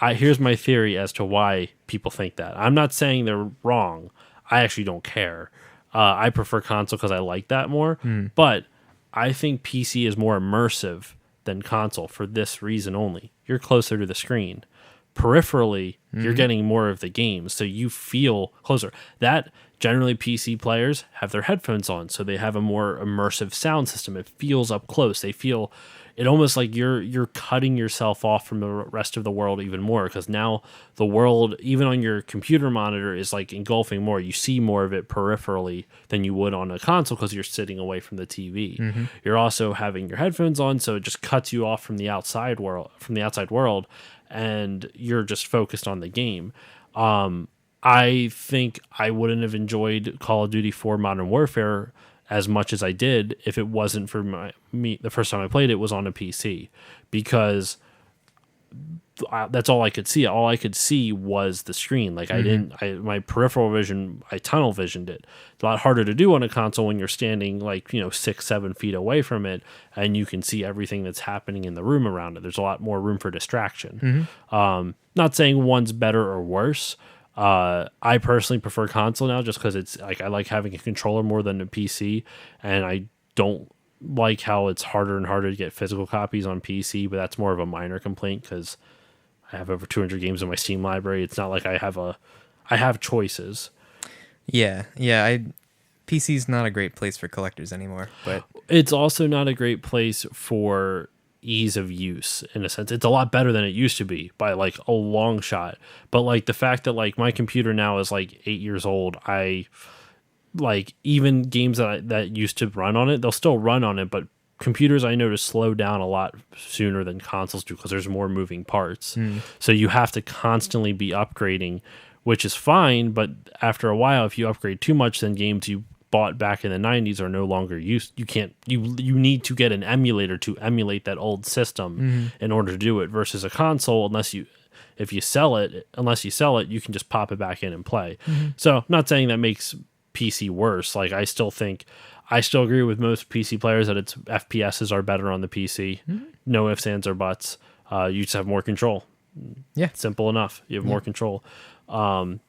here's my theory as to why people think that. I'm not saying they're wrong. I actually don't care. I prefer console because I like that more. But I think PC is more immersive than console for this reason only. You're closer to the screen. Peripherally, you're getting more of the game, so you feel closer. That generally PC players have their headphones on, so they have a more immersive sound system. It feels up close. They feel it almost like you're cutting yourself off from the rest of the world even more, because now the world, even on your computer monitor, is like engulfing more. You see more of it peripherally than you would on a console because you're sitting away from the TV. You're also having your headphones on, so it just cuts you off from the outside world, and you're just focused on the game. I think I wouldn't have enjoyed Call of Duty 4 Modern Warfare as much as I did if it wasn't for me. The first time I played it was on a PC, because that's all I could see. All I could see was the screen. Like my peripheral vision, I tunnel visioned it. It's a lot harder to do on a console when you're standing 6-7 feet away from it, and you can see everything that's happening in the room around it. There's a lot more room for distraction. Not saying one's better or worse. I personally prefer console now, just because it's like I like having a controller more than a PC, and I don't like how it's harder and harder to get physical copies on PC. But that's more of a minor complaint because I have over 200 games in my Steam library. It's not like I have choices. Yeah. PC's not a great place for collectors anymore, but it's also not a great place for ease of use. In a sense, it's a lot better than it used to be by like a long shot, but like the fact that like my computer now is like 8 years old, I like even games that used to run on it, they'll still run on it, but computers I notice slow down a lot sooner than consoles do because there's more moving parts. So you have to constantly be upgrading, which is fine, but after a while, if you upgrade too much, then games you bought back in the 90s are no longer used. You need to get an emulator to emulate that old system in order to do it, versus a console, unless you sell it, you can just pop it back in and play. So not saying that makes PC worse. Like I still agree with most PC players that its FPSs are better on the PC. No ifs, ands, or buts. You just have more control. Yeah. Simple enough. You have more control. So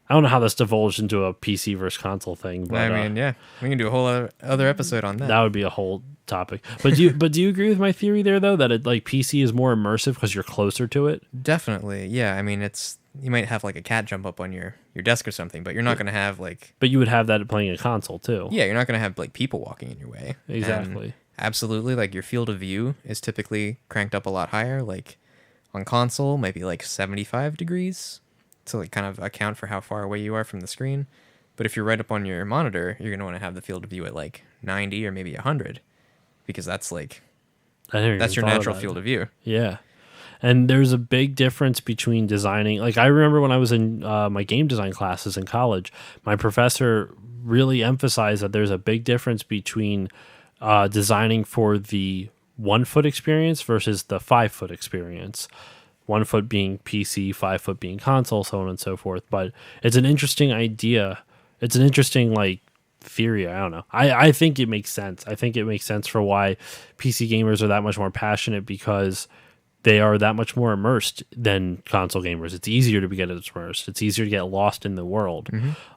I don't know how this divulged into a PC versus console thing, but I mean, we can do a whole other episode on that. That would be a whole topic. But do you agree with my theory there though, that it like PC is more immersive because you're closer to it? Definitely. Yeah. I mean, you might have like a cat jump up on your desk or something, but you're not going to have like. But you would have that playing a console too. Yeah, you're not going to have like people walking in your way. Exactly. And absolutely, like your field of view is typically cranked up a lot higher. Like on console, might be like 75 degrees to like kind of account for how far away you are from the screen. But if you're right up on your monitor, you're going to want to have the field of view at like 90 or maybe 100, because that's like that's your natural field of view. Yeah. And there's a big difference between designing. Like I remember when I was in my game design classes in college, my professor really emphasized that there's a big difference between designing for the 1 foot experience versus the 5 foot experience. 1 foot being PC, 5 foot being console, so on and so forth. But it's an interesting idea. It's an interesting like theory. I don't know. I think it makes sense. I think it makes sense for why PC gamers are that much more passionate, because they are that much more immersed than console gamers. It's easier to get immersed. It's easier to get lost in the world.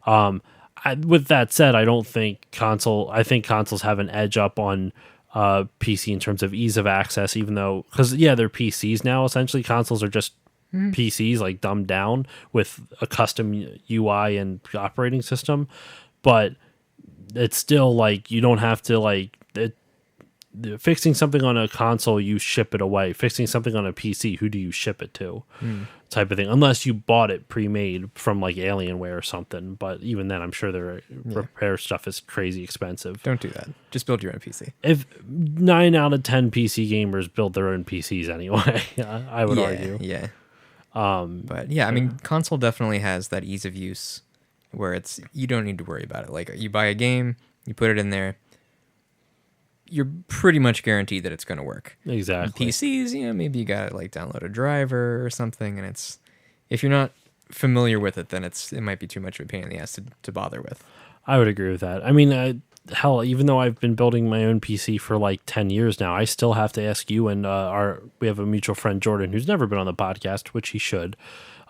With that said, I think consoles have an edge up on PC in terms of ease of access, even though, because they're PCs now. Essentially, consoles are just PCs like dumbed down with a custom UI and operating system, but it's still like you don't have to like fixing something on a console, you ship it away. Fixing something on a PC, who do you ship it to? Type of thing. Unless you bought it pre-made from like Alienware or something. But even then, I'm sure their repair stuff is crazy expensive. Don't do that. Just build your own PC. If 9 out of 10 PC gamers build their own PCs anyway, I would argue. Yeah. But yeah, I mean, console definitely has that ease of use where you don't need to worry about it. Like you buy a game, you put it in there, you're pretty much guaranteed that it's going to work. Exactly. PCs, maybe you got to like download a driver or something, and if you're not familiar with it, then it might be too much of a pain in the ass to bother with. I would agree with that. I mean, hell, even though I've been building my own PC for like 10 years now, I still have to ask you, and we have a mutual friend, Jordan, who's never been on the podcast, which he should.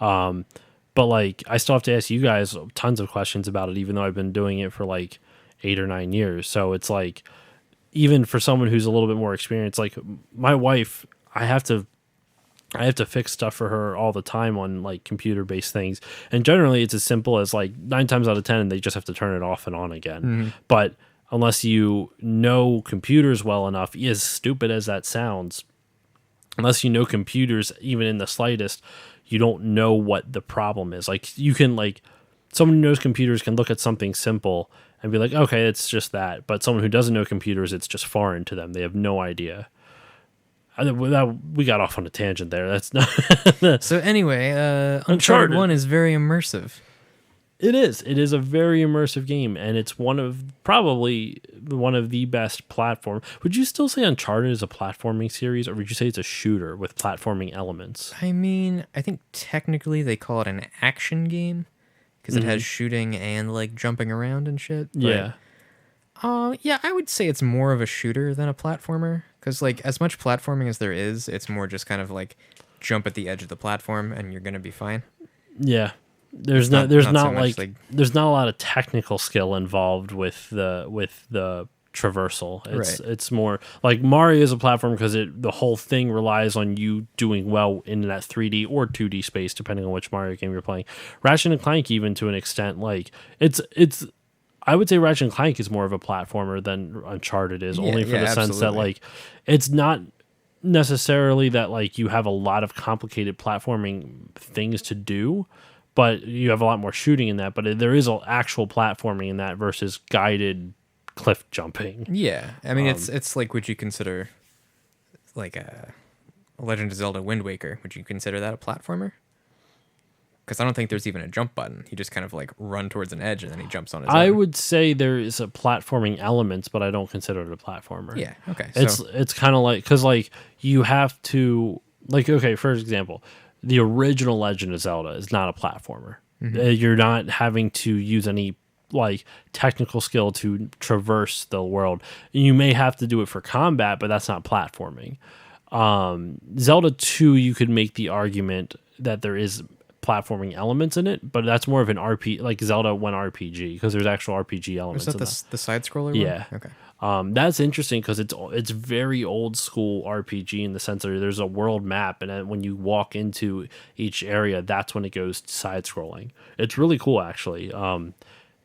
But like, I still have to ask you guys tons of questions about it, even though I've been doing it for like 8 or 9 years. So it's like, even for someone who's a little bit more experienced, like my wife, I have to I have to fix stuff for her all the time on like computer based things. And generally it's as simple as like 9 times out of 10, they just have to turn it off and on again. But unless you know computers well enough, as stupid as that sounds, unless you know computers even in the slightest, you don't know what the problem is. Like you can like someone who knows computers can look at something simple and be like, okay, it's just that. But someone who doesn't know computers, it's just foreign to them. They have no idea. We got off on a tangent there. That's not. So anyway, Uncharted 1 is very immersive. It is. It is a very immersive game, and it's probably one of the best platform. Would you still say Uncharted is a platforming series, or would you say it's a shooter with platforming elements? I mean, I think technically they call it an action game because it has shooting and like jumping around and shit. But, Yeah. yeah, I would say it's more of a shooter than a platformer because like as much platforming as there is, it's more just kind of like jump at the edge of the platform and you're gonna be fine. Yeah. There's not so like there's not a lot of technical skill involved with the traversal. It's more like Mario is a platform because the whole thing relies on you doing well in that 3D or 2D space depending on which Mario game you're playing. Ratchet and Clank, even to an extent, like it's I would say Ratchet and Clank is more of a platformer than Uncharted is, only for the sense that like it's not necessarily that like you have a lot of complicated platforming things to do, but you have a lot more shooting in that. But there is actual platforming in that versus guided cliff jumping. Yeah, I mean it's like, would you consider like a Legend of Zelda Wind Waker? Would you consider that a platformer? Because I don't think there's even a jump button. You just kind of like run towards an edge and then he jumps on his I own. would say there is a platforming elements, but I don't consider it a platformer. Yeah, okay. It's kind of like, because like you have to, like, okay, for example, the original Legend of Zelda is not a platformer. You're not having to use any like technical skill to traverse the world. You may have to do it for combat, but that's not platforming. Zelda 2, you could make the argument that there is platforming elements in it, but that's more of an RPG, like Zelda 1 RPG, because there's actual RPG elements. Is that the side scroller one? Yeah. Okay. That's interesting because it's very old school RPG in the sense that there's a world map, and then when you walk into each area, that's when it goes side scrolling. It's really cool, actually.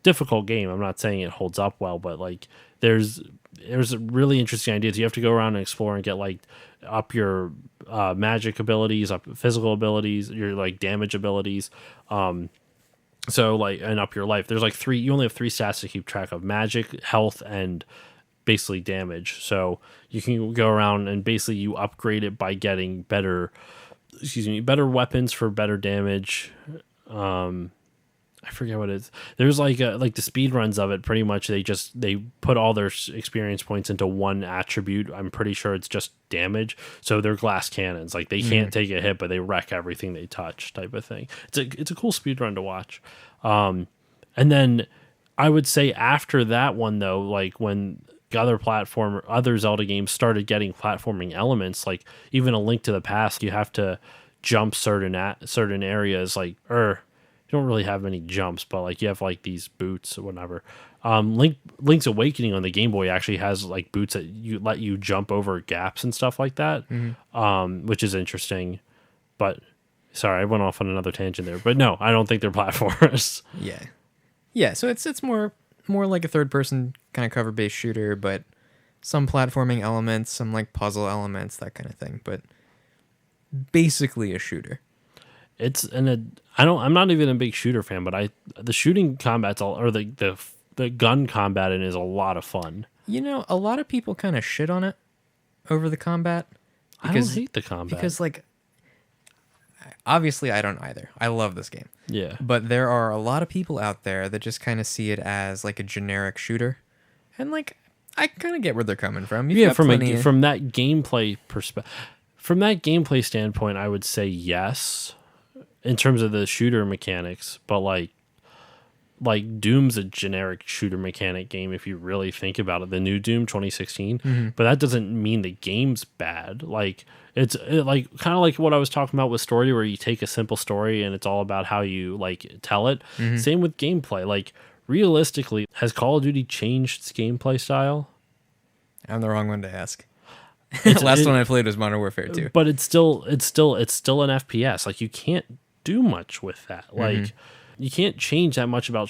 Difficult game. I'm not saying it holds up well, but like there's really interesting ideas. You have to go around and explore and get like up your magic abilities, up physical abilities, your like damage abilities. So like, and up your life. There's like you only have 3 stats to keep track of: magic, health, and basically damage. So you can go around and basically you upgrade it by getting better weapons for better damage. I forget what it is. There's like the speed runs of it. Pretty much they put all their experience points into one attribute. I'm pretty sure it's just damage. So they're glass cannons. Like they can't take a hit, but they wreck everything they touch, type of thing. It's a cool speed run to watch. And then I would say after that one though, like when other Zelda games started getting platforming elements, like even A Link to the Past, you have to jump certain areas, like you don't really have many jumps, but like you have like these boots or whatever. Link's Awakening on the Game Boy actually has like boots that let you jump over gaps and stuff like that, which is interesting. But sorry, I went off on another tangent there. But no, I don't think they're platformers. Yeah. So it's more like a third person kind of cover based shooter, but some platforming elements, some like puzzle elements, that kind of thing. But basically a shooter. I'm not even a big shooter fan, but the shooting combat's the gun combat in is a lot of fun. You know, a lot of people kind of shit on it over the combat. I don't hate the combat because like obviously I don't either. I love this game. Yeah. But there are a lot of people out there that just kind of see it as like a generic shooter. And like I kind of get where they're coming from. From that gameplay perspective. From that gameplay standpoint, I would say yes. In terms of the shooter mechanics, but like Doom's a generic shooter mechanic game if you really think about it. The new Doom 2016, but that doesn't mean the game's bad. Like it's like kind of like what I was talking about with story, where you take a simple story and it's all about how you like tell it. Same with gameplay. Like realistically, has Call of Duty changed its gameplay style? I'm the wrong one to ask. Last one I played was Modern Warfare 2. But it's still an FPS. Like, you can't do much with that. Like, you can't change that much about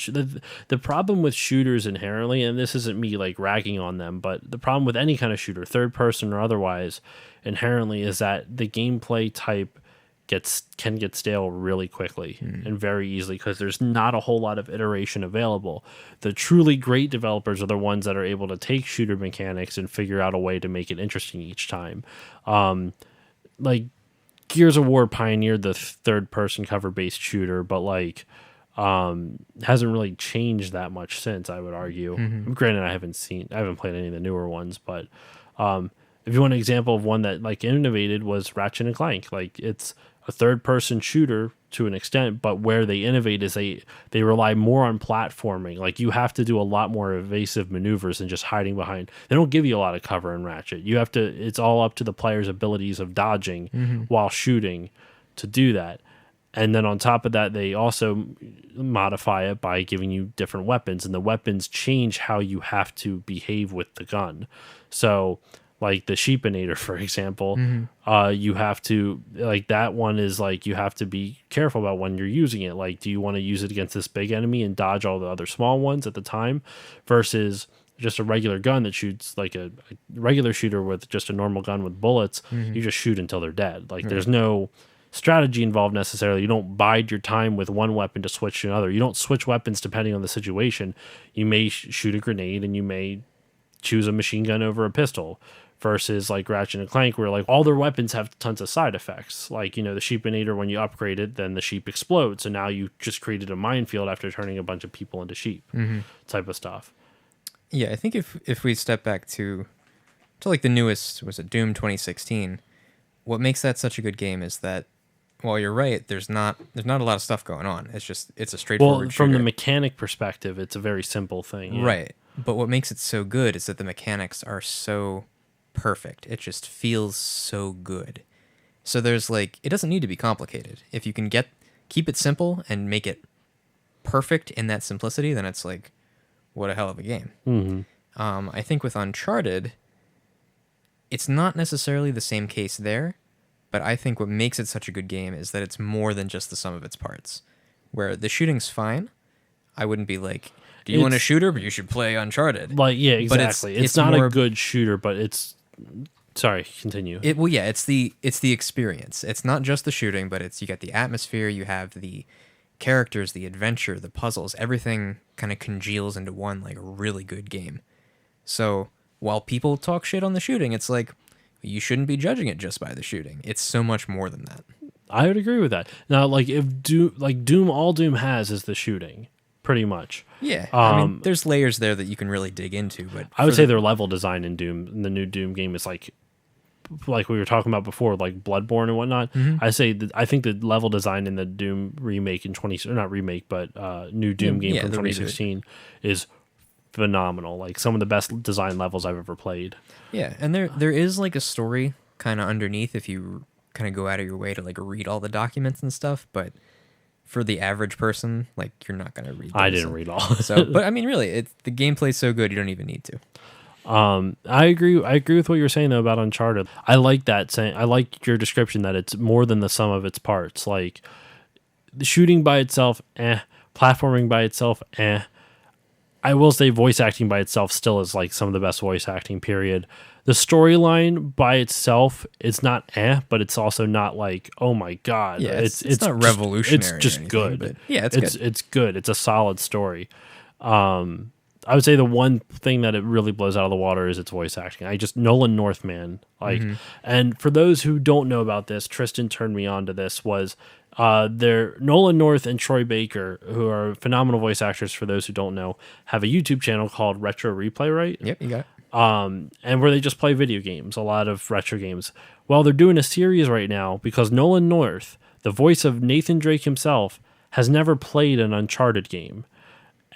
the problem with shooters inherently, and this isn't me like ragging on them, but the problem with any kind of shooter, third person or otherwise, inherently is that the gameplay type can get stale really quickly and very easily because there's not a whole lot of iteration available. The truly great developers are the ones that are able to take shooter mechanics and figure out a way to make it interesting each time. Like Gears of War pioneered the third person cover based shooter, but like hasn't really changed that much since, I would argue. Granted, I haven't played any of the newer ones, but if you want an example of one that like innovated was Ratchet and Clank. Like, it's a third person shooter to an extent, but where they innovate is they rely more on platforming. Like, you have to do a lot more evasive maneuvers than just hiding behind. They don't give you a lot of cover in Ratchet. It's all up to the player's abilities of dodging while shooting to do that. And then on top of that, they also modify it by giving you different weapons, and the weapons change how you have to behave with the gun. So, like the Sheepinator, for example, you have to, like, that one is like, you have to be careful about when you're using it. Like, do you want to use it against this big enemy and dodge all the other small ones at the time versus just a regular gun that shoots like a regular shooter with just a normal gun with bullets? You just shoot until they're dead. Like, there's no strategy involved necessarily. You don't bide your time with one weapon to switch to another. You don't switch weapons depending on the situation. You may shoot a grenade and you may choose a machine gun over a pistol. Versus like Ratchet and Clank, where like all their weapons have tons of side effects. Like, you know, the Sheepinator, when you upgrade it, then the sheep explodes. So now you just created a minefield after turning a bunch of people into sheep, type of stuff. Yeah, I think if we step back to like the newest, was it Doom 2016? What makes that such a good game is that, while you're right, there's not a lot of stuff going on. It's a straightforward shooter. From the mechanic perspective, it's a very simple thing. Yeah. Right. But what makes it so good is that the mechanics are so perfect. It just feels so good. So there's like, it doesn't need to be complicated. If you can keep it simple and make it perfect in that simplicity, then it's like, what a hell of a game. I think with Uncharted, it's not necessarily the same case there, but I think what makes it such a good game is that it's more than just the sum of its parts. Where the shooting's fine, I wouldn't be like, do you want a shooter? But you should play Uncharted. Like, yeah, exactly. It's not a good shooter, but it's... Sorry, continue. It's the experience. It's not just the shooting, but you got the atmosphere, you have the characters, the adventure, the puzzles, everything kind of congeals into one like really good game. So while people talk shit on the shooting, it's like, you shouldn't be judging it just by the shooting. It's so much more than that. I would agree with that. Now, like, if Doom, all Doom has is the shooting, pretty much. Yeah, I mean, there's layers there that you can really dig into, but I would say their level design in Doom, in the new Doom game, is like we were talking about before, like Bloodborne and whatnot. I think the level design in the Doom remake in new Doom game from 2016 is phenomenal. Like, some of the best design levels I've ever played. Yeah, and there is like a story kind of underneath if you kind of go out of your way to like read all the documents and stuff, but for the average person, like, you're not going to read those. I didn't read all. So, but I mean, really, the gameplay's so good, you don't even need to. I agree with what you're saying though about Uncharted. I like that saying. I like your description that it's more than the sum of its parts. Like, the shooting by itself, platforming by itself, I will say voice acting by itself still is like some of the best voice acting, period. The storyline by itself, it's not but it's also not like, oh my god. Yeah, it's not revolutionary. It's just good. But yeah, it's good. It's good. It's a solid story. I would say the one thing that it really blows out of the water is its voice acting. Nolan North, man. Like, and for those who don't know about this, Tristan turned me on to this, was Nolan North and Troy Baker, who are phenomenal voice actors for those who don't know, have a YouTube channel called Retro Replay, right? Yep, you got it. And where they just play video games, a lot of retro games. Well, they're doing a series right now because Nolan North, the voice of Nathan Drake himself, has never played an Uncharted game.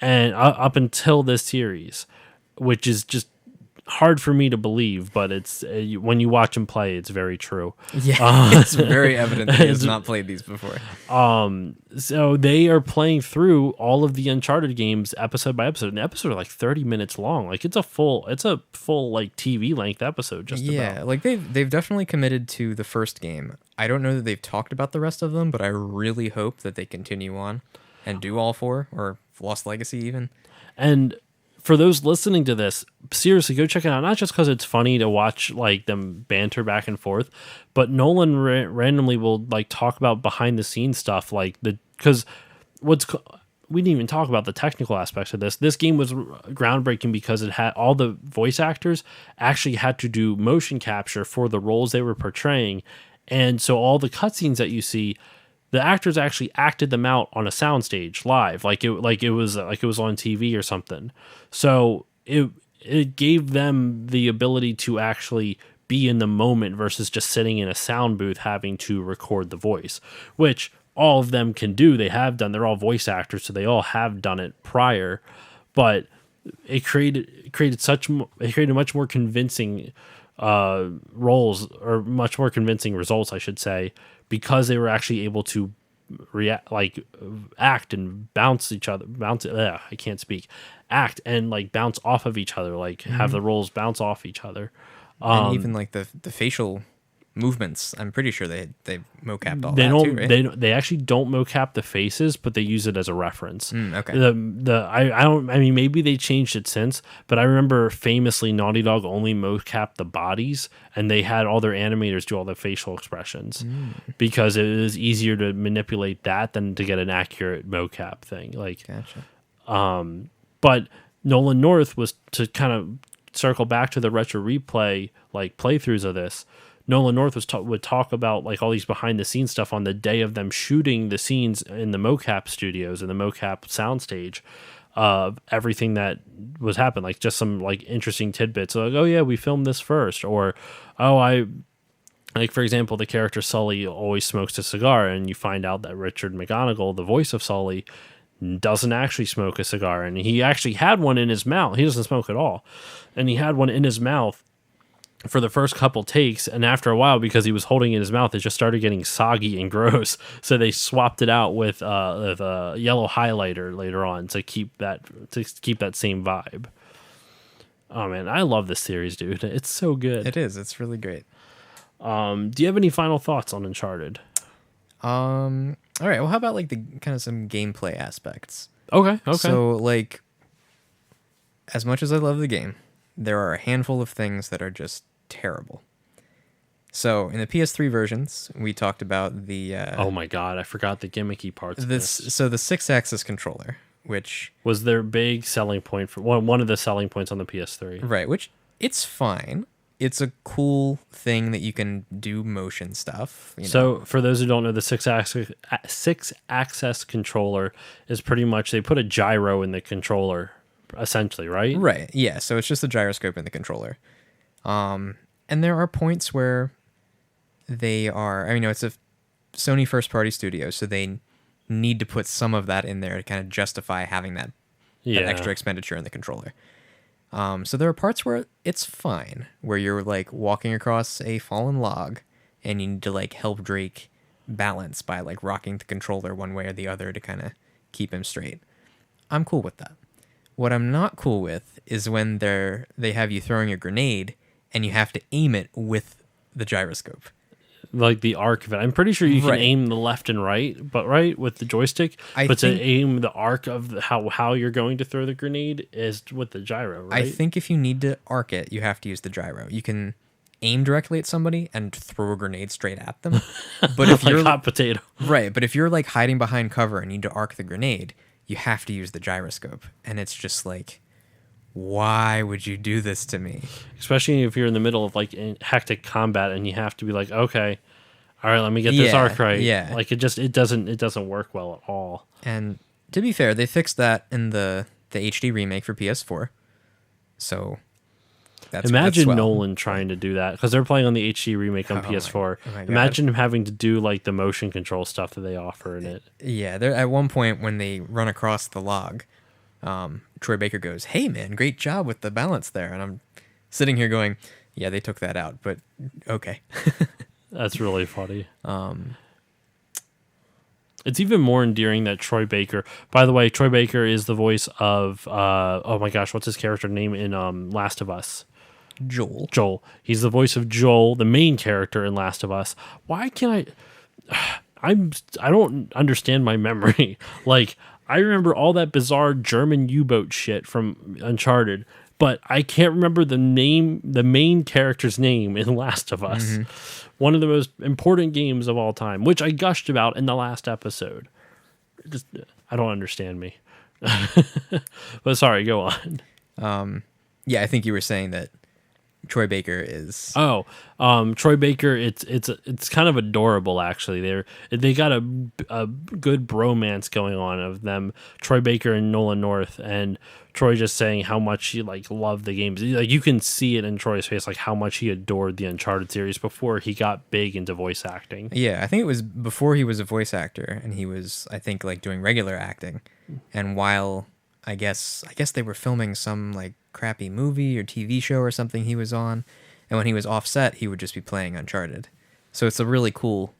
And up until this series, which is just hard for me to believe, but it's when you watch him play, it's very true. Yeah, it's very evident that he has not played these before. So they are playing through all of the Uncharted games episode by episode. And the episodes are like 30 minutes long. Like it's a full like TV length episode. Just about. Like they've definitely committed to the first game. I don't know that they've talked about the rest of them, but I really hope that they continue on and do all 4 or Lost Legacy even. And for those listening to this, seriously, go check it out. Not just because it's funny to watch like them banter back and forth, but Nolan randomly will like talk about behind the scenes stuff, like because we didn't even talk about the technical aspects of this. This game was groundbreaking because it had all the voice actors actually had to do motion capture for the roles they were portraying, and so all the cutscenes that you see, the actors actually acted them out on a soundstage live, like it was on TV or something. So it gave them the ability to actually be in the moment versus just sitting in a sound booth having to record the voice, which all of them can do. They have done. They're all voice actors, so they all have done it prior. But it created much more convincing roles, or much more convincing results, I should say, because they were actually able to act and act and like bounce off of each other, like have the roles bounce off each other. And even like the facial movements, I'm pretty sure they mocapped all that too, right? They actually don't mocap the faces, but they use it as a reference. Okay. I mean, maybe they changed it since, but I remember famously Naughty Dog only mocapped the bodies, and they had all their animators do all the facial expressions because it was easier to manipulate that than to get an accurate mocap thing. Like, gotcha. But Nolan North was, to kind of circle back to the retro replay like playthroughs of this. Nolan North would talk about like all these behind the scenes stuff on the day of them shooting the scenes in the mocap studios and the mocap soundstage of everything that was happening, like just some like interesting tidbits, like, oh yeah, we filmed this first, or like for example, the character Sully always smokes a cigar, and you find out that Richard McGonigal, the voice of Sully, doesn't actually smoke a cigar, and he actually had one in his mouth. He doesn't smoke at all, and he had one in his mouth for the first couple takes, and after a while, because he was holding it in his mouth, it just started getting soggy and gross. So they swapped it out with a yellow highlighter later on to keep that same vibe. Oh man, I love this series, dude. It's so good. It is. It's really great. Do you have any final thoughts on Uncharted? All right. Well, how about like the kind of some gameplay aspects? Okay. So like, as much as I love the game, there are a handful of things that are just terrible. So in the PS3 versions, we talked about the oh my god, I forgot the gimmicky parts of this. So the 6-axis controller, which was their big selling point for one of the selling points on the PS3. Right, which it's fine. It's a cool thing that you can do motion stuff. So for those who don't know, the 6-axis controller is pretty much, they put a gyro in the controller, essentially, right? Right. Yeah. So it's just a gyroscope in the controller. And there are points where they are, I mean, it's a Sony first party studio, so they need to put some of that in there to kind of justify having that extra expenditure in the controller. So there are parts where it's fine, where you're like walking across a fallen log and you need to like help Drake balance by like rocking the controller one way or the other to kind of keep him straight. I'm cool with that. What I'm not cool with is when they have you throwing a grenade and you have to aim it with the gyroscope. Like the arc of it. I'm pretty sure you can aim the left and right, with the joystick. To aim the arc of how you're going to throw the grenade is with the gyro, right? I think if you need to arc it, you have to use the gyro. You can aim directly at somebody and throw a grenade straight at them. But if you're hot potato. Right, but if you're like hiding behind cover and need to arc the grenade, you have to use the gyroscope. And it's just like, why would you do this to me? Especially if you're in the middle of like hectic combat and you have to be like, okay, all right, let me get this arc right. Yeah. Like it doesn't work well at all. And to be fair, they fixed that in the HD remake for PS4. So imagine Nolan trying to do that, because they're playing on the HD remake on PS4. Imagine him having to do like the motion control stuff that they offer in it. Yeah, at one point when they run across the log, Troy Baker goes, "Hey man, great job with the balance there," and I'm sitting here going, yeah, they took that out, but okay. That's really funny. It's even more endearing that Troy Baker. By the way, Troy Baker is the voice of oh my gosh, what's his character name in Last of Us? Joel. Joel. He's the voice of Joel, the main character in Last of Us. Why can't I don't understand my memory. Like, I remember all that bizarre German U-boat shit from Uncharted, but I can't remember the main character's name in Last of Us. Mm-hmm. One of the most important games of all time, which I gushed about in the last episode. I don't understand me. But sorry, go on. Yeah, I think you were saying that Troy Baker is. Troy Baker. It's kind of adorable actually. They got a good bromance going on of them, Troy Baker and Nolan North, and Troy just saying how much he loved the games. Like, you can see it in Troy's face, like how much he adored the Uncharted series before he got big into voice acting. Yeah, I think it was before he was a voice actor, and he was, I think, doing regular acting. And while I guess they were filming some crappy movie or TV show or something he was on, and when he was off set, he would just be playing Uncharted. So it's a really cool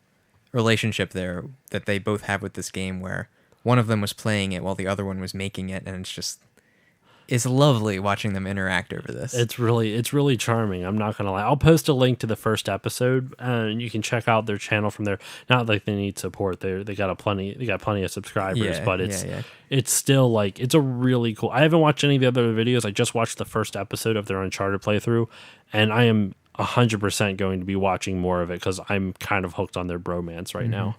relationship there that they both have with this game, where one of them was playing it while the other one was making it, and it's lovely watching them interact over this. It's really charming. I'm not gonna lie. I'll post a link to the first episode, and you can check out their channel from there. Not like they need support. They got plenty of subscribers, but it's still it's a really cool. I haven't watched any of the other videos. I just watched the first episode of their Uncharted playthrough, and I am 100% going to be watching more of it because I'm kind of hooked on their bromance right now.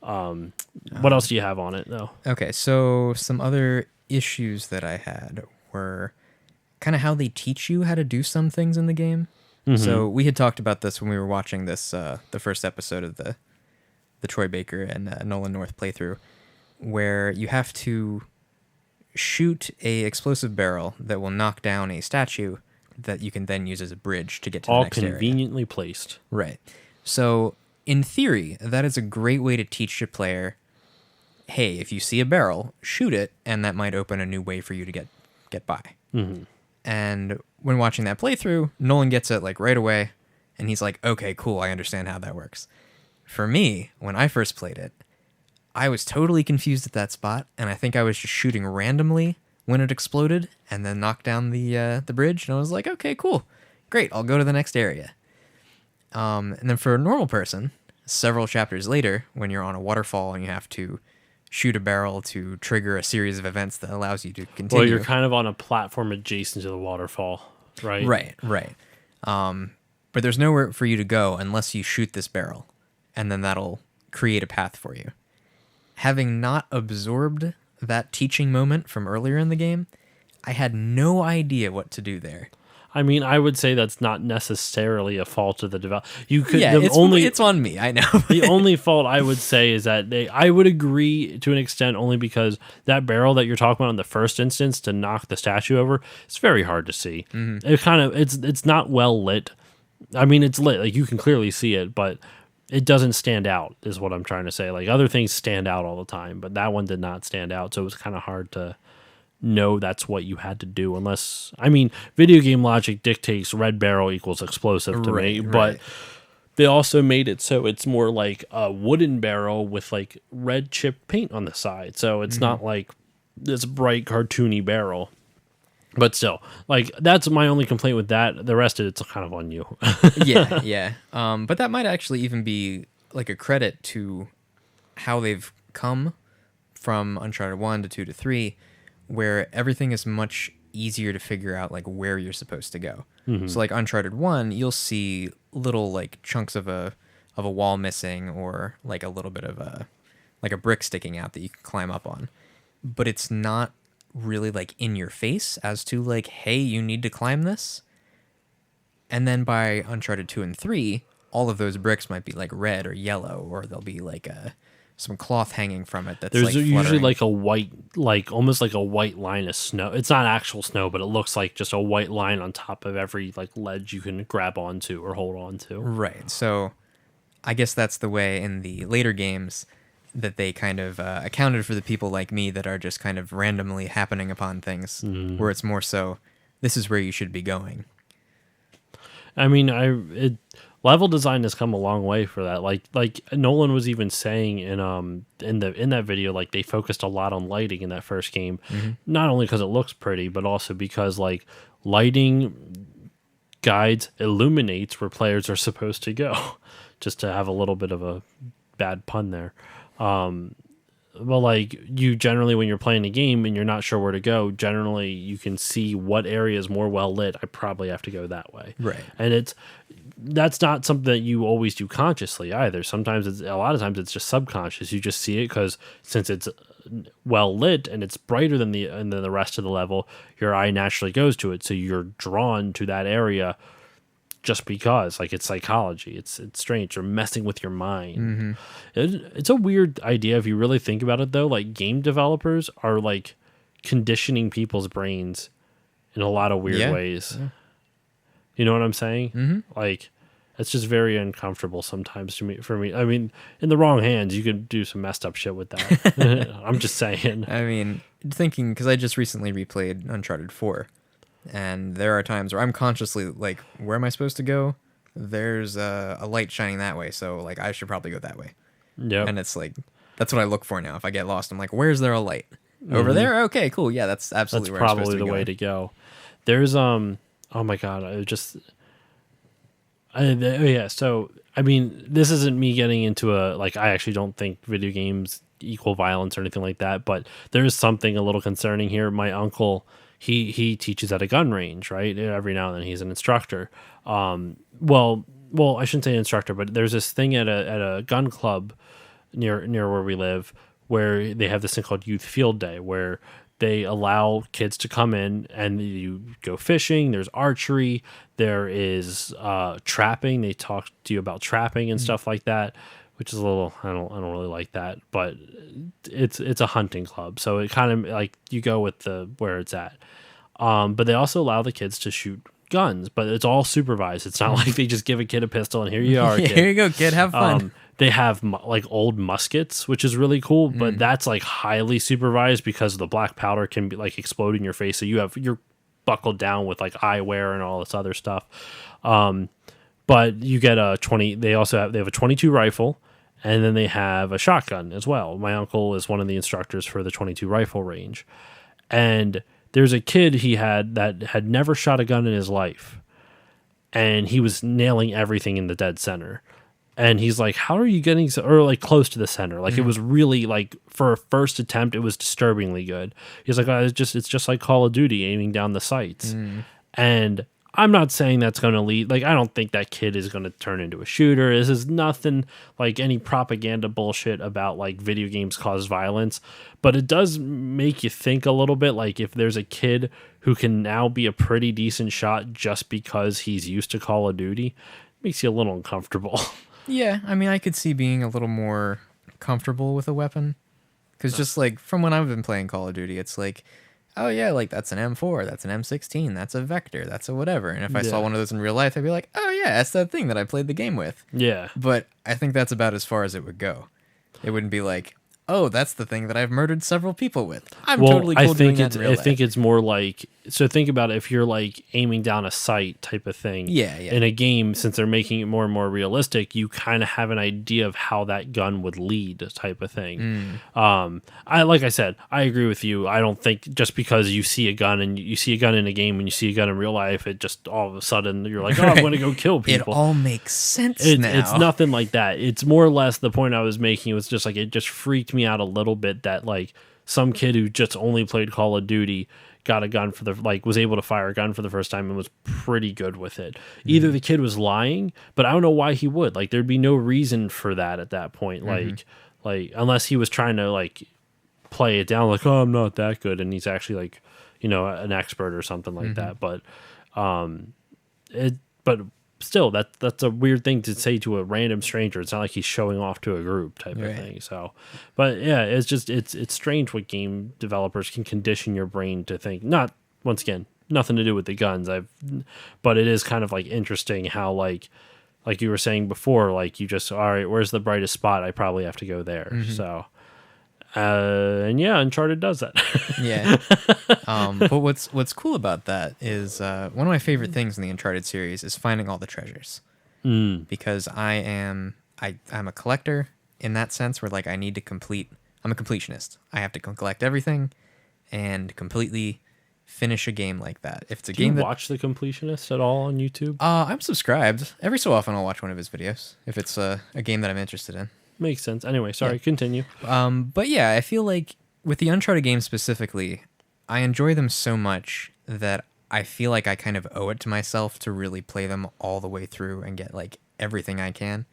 What else do you have on it though? Okay, so some other issues that I had were kind of how they teach you how to do some things in the game. Mm-hmm. So we had talked about this when we were watching this the first episode of the Troy Baker and Nolan North playthrough, where you have to shoot a explosive barrel that will knock down a statue that you can then use as a bridge to get to the next area. All conveniently placed. Right. So in theory, that is a great way to teach your player, hey, if you see a barrel, shoot it, and that might open a new way for you to get by. Mm-hmm. And when watching that playthrough, Nolan gets it right away, and he's like, okay, cool, I understand how that works. For me, when I first played it, I was totally confused at that spot, and I think I was just shooting randomly when it exploded, and then knocked down the bridge, and I was like, okay, cool, great, I'll go to the next area. And then for a normal person, several chapters later, when you're on a waterfall and you have to shoot a barrel to trigger a series of events that allows you to continue. Well, you're kind of on a platform adjacent to the waterfall, right? Right. But there's nowhere for you to go unless you shoot this barrel, and then that'll create a path for you. Having not absorbed that teaching moment from earlier in the game, I had no idea what to do there. I mean, I would say that's not necessarily a fault of the developer. It's on me, I know. The only fault I would say is that I would agree to an extent only because that barrel that you're talking about in the first instance to knock the statue over, it's very hard to see. Mm-hmm. It's not well lit. I mean, it's lit, you can clearly see it, but it doesn't stand out is what I'm trying to say. Other things stand out all the time, but that one did not stand out, so it was kind of hard to know that's what you had to do, unless, video game logic dictates red barrel equals explosive to me, but they also made it so it's more like a wooden barrel with red chip paint on the side, so it's not like this bright cartoony barrel. But still, that's my only complaint with that. The rest of it's kind of on you. Yeah. But that might actually even be a credit to how they've come from Uncharted 1 to 2 to 3, where everything is much easier to figure out where you're supposed to go. Mm-hmm. So Uncharted 1, you'll see little chunks of a wall missing, or a little bit of a brick sticking out that you can climb up on. But it's not really in your face as to hey, you need to climb this. And then by Uncharted 2 and 3, all of those bricks might be red or yellow, or there'll be some cloth hanging from it that's there's usually fluttering. a white almost like a white line of snow. It's not actual snow, but it looks like just a white line on top of every ledge you can grab onto or hold on to. Right. So I guess that's the way in the later games that they kind of accounted for the people like me that are just kind of randomly happening upon things, where it's more so, this is where you should be going. I mean, level design has come a long way for that. Like Nolan was even saying in that video, like they focused a lot on lighting in that first game, not only because it looks pretty, but also because like lighting guides illuminates where players are supposed to go. Just to have a little bit of a bad pun there. Well, like you generally, when you're playing a game and you're not sure where to go, generally you can see what area is more well lit. I probably have to go that way. Right. And that's not something that you always do consciously either. Sometimes a lot of times it's just subconscious. You just see it because since it's well lit and it's brighter than the rest of the level, your eye naturally goes to it. So you're drawn to that area just because, like, it's psychology. It's strange. You're messing with your mind. It's a weird idea if you really think about it, though. Like, game developers are like conditioning people's brains in a lot of weird ways. Yeah. You know what I'm saying? Like, it's just very uncomfortable sometimes for me. I mean, in the wrong hands, you could do some messed up shit with that. I'm just saying. I mean, thinking, because I just recently replayed Uncharted 4. And there are times where I'm consciously like, where am I supposed to go? There's a light shining that way, so like I should probably go that way. Yeah. And it's like, that's what I look for now. If I get lost, I'm like, where's there a light? Over there? Okay, cool. Yeah, that's absolutely where I'm supposed to be. That's probably the way to go. There's oh my god, yeah. So I mean, this isn't me getting into I actually don't think video games equal violence or anything like that, but there is something a little concerning here. My uncle. He teaches at a gun range, right? Every now and then he's an instructor. Well, I shouldn't say instructor, but there's this thing at a gun club near where we live where they have this thing called Youth Field Day, where they allow kids to come in and you go fishing. There's archery. There is trapping. They talk to you about trapping and stuff like that, which is a little, I don't really like that, but it's a hunting club. So it kind of like you go with where it's at. But they also allow the kids to shoot guns, but it's all supervised. It's not like they just give a kid a pistol and here you are, kid. Here you go, kid, have fun. They have like old muskets, which is really cool, but that's like highly supervised because the black powder can be like explode in your face. So you're buckled down with like eyewear and all this other stuff. But you get they have a 22 rifle. And then they have a shotgun as well. My uncle is one of the instructors for the 22 rifle range. And there's a kid he had that had never shot a gun in his life. And he was nailing everything in the dead center. And he's like, how are you getting or like close to the center? Like it was really like for a first attempt, it was disturbingly good. He's like, it's just like Call of Duty aiming down the sights. And I'm not saying that's going to lead, like, I don't think that kid is going to turn into a shooter. This is nothing like any propaganda bullshit about like video games cause violence, but it does make you think a little bit. Like if there's a kid who can now be a pretty decent shot just because he's used to Call of Duty, it makes you a little uncomfortable. Yeah. I mean, I could see being a little more comfortable with a weapon because just like from when I've been playing Call of Duty, it's like, oh yeah, like that's an M4, that's an M16, that's a Vector, that's a whatever. And if I saw one of those in real life, I'd be like, oh yeah, that's that thing that I played the game with. Yeah. But I think that's about as far as it would go. It wouldn't be like, oh, that's the thing that I've murdered several people with. I'm totally cool doing that in real life. I think it's more like, so think about it, if you're like aiming down a sight type of thing. Yeah. In a game, since they're making it more and more realistic, you kind of have an idea of how that gun would lead type of thing. Like I said, I agree with you. I don't think just because you see a gun and you see a gun in a game and you see a gun in real life, it just all of a sudden you're like, oh, I'm going to go kill people. It all makes sense now. It's nothing like that. It's more or less the point I was making. It was just like, it just freaked me out a little bit that like some kid who just only played Call of Duty got a gun was able to fire a gun for the first time and was pretty good with it. Either the kid was lying, but I don't know why he would. Like there'd be no reason for that at that point. Like unless he was trying to like play it down like, oh, I'm not that good, and he's actually like, you know, an expert or something like that. But but still, that's a weird thing to say to a random stranger. It's not like he's showing off to a group type of thing. So, but yeah, it's just it's strange what game developers can condition your brain to think. Not once again, nothing to do with the guns. But it is kind of like interesting how like you were saying before, like you just all right, where's the brightest spot? I probably have to go there. So, And yeah, Uncharted does that. Yeah. But what's cool about that is one of my favorite things in the Uncharted series is finding all the treasures. Because I'm a collector in that sense where like I need to complete. I'm a completionist. I have to collect everything and completely finish a game like that. If it's a Do game you watch The Completionist at all on YouTube? I'm subscribed. Every so often I'll watch one of his videos if it's a game that I'm interested in. Makes sense. Anyway, sorry, continue. But yeah, I feel like with the Uncharted games specifically, I enjoy them so much that I feel like I kind of owe it to myself to really play them all the way through and get like everything I can.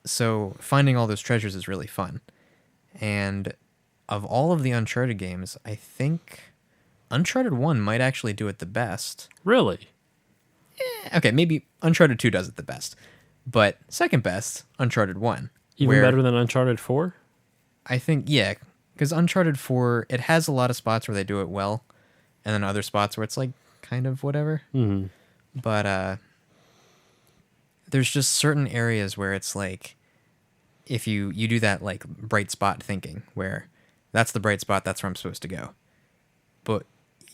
So finding all those treasures is really fun. And of all of the Uncharted games, I think Uncharted 1 might actually do it the best. Really? Okay, maybe Uncharted 2 does it the best. But second best, Uncharted 1. Even better than Uncharted 4? I think, yeah, because Uncharted 4, it has a lot of spots where they do it well, and then other spots where it's like kind of whatever. But there's just certain areas where it's like, if you do that like bright spot thinking, where that's the bright spot, that's where I'm supposed to go. But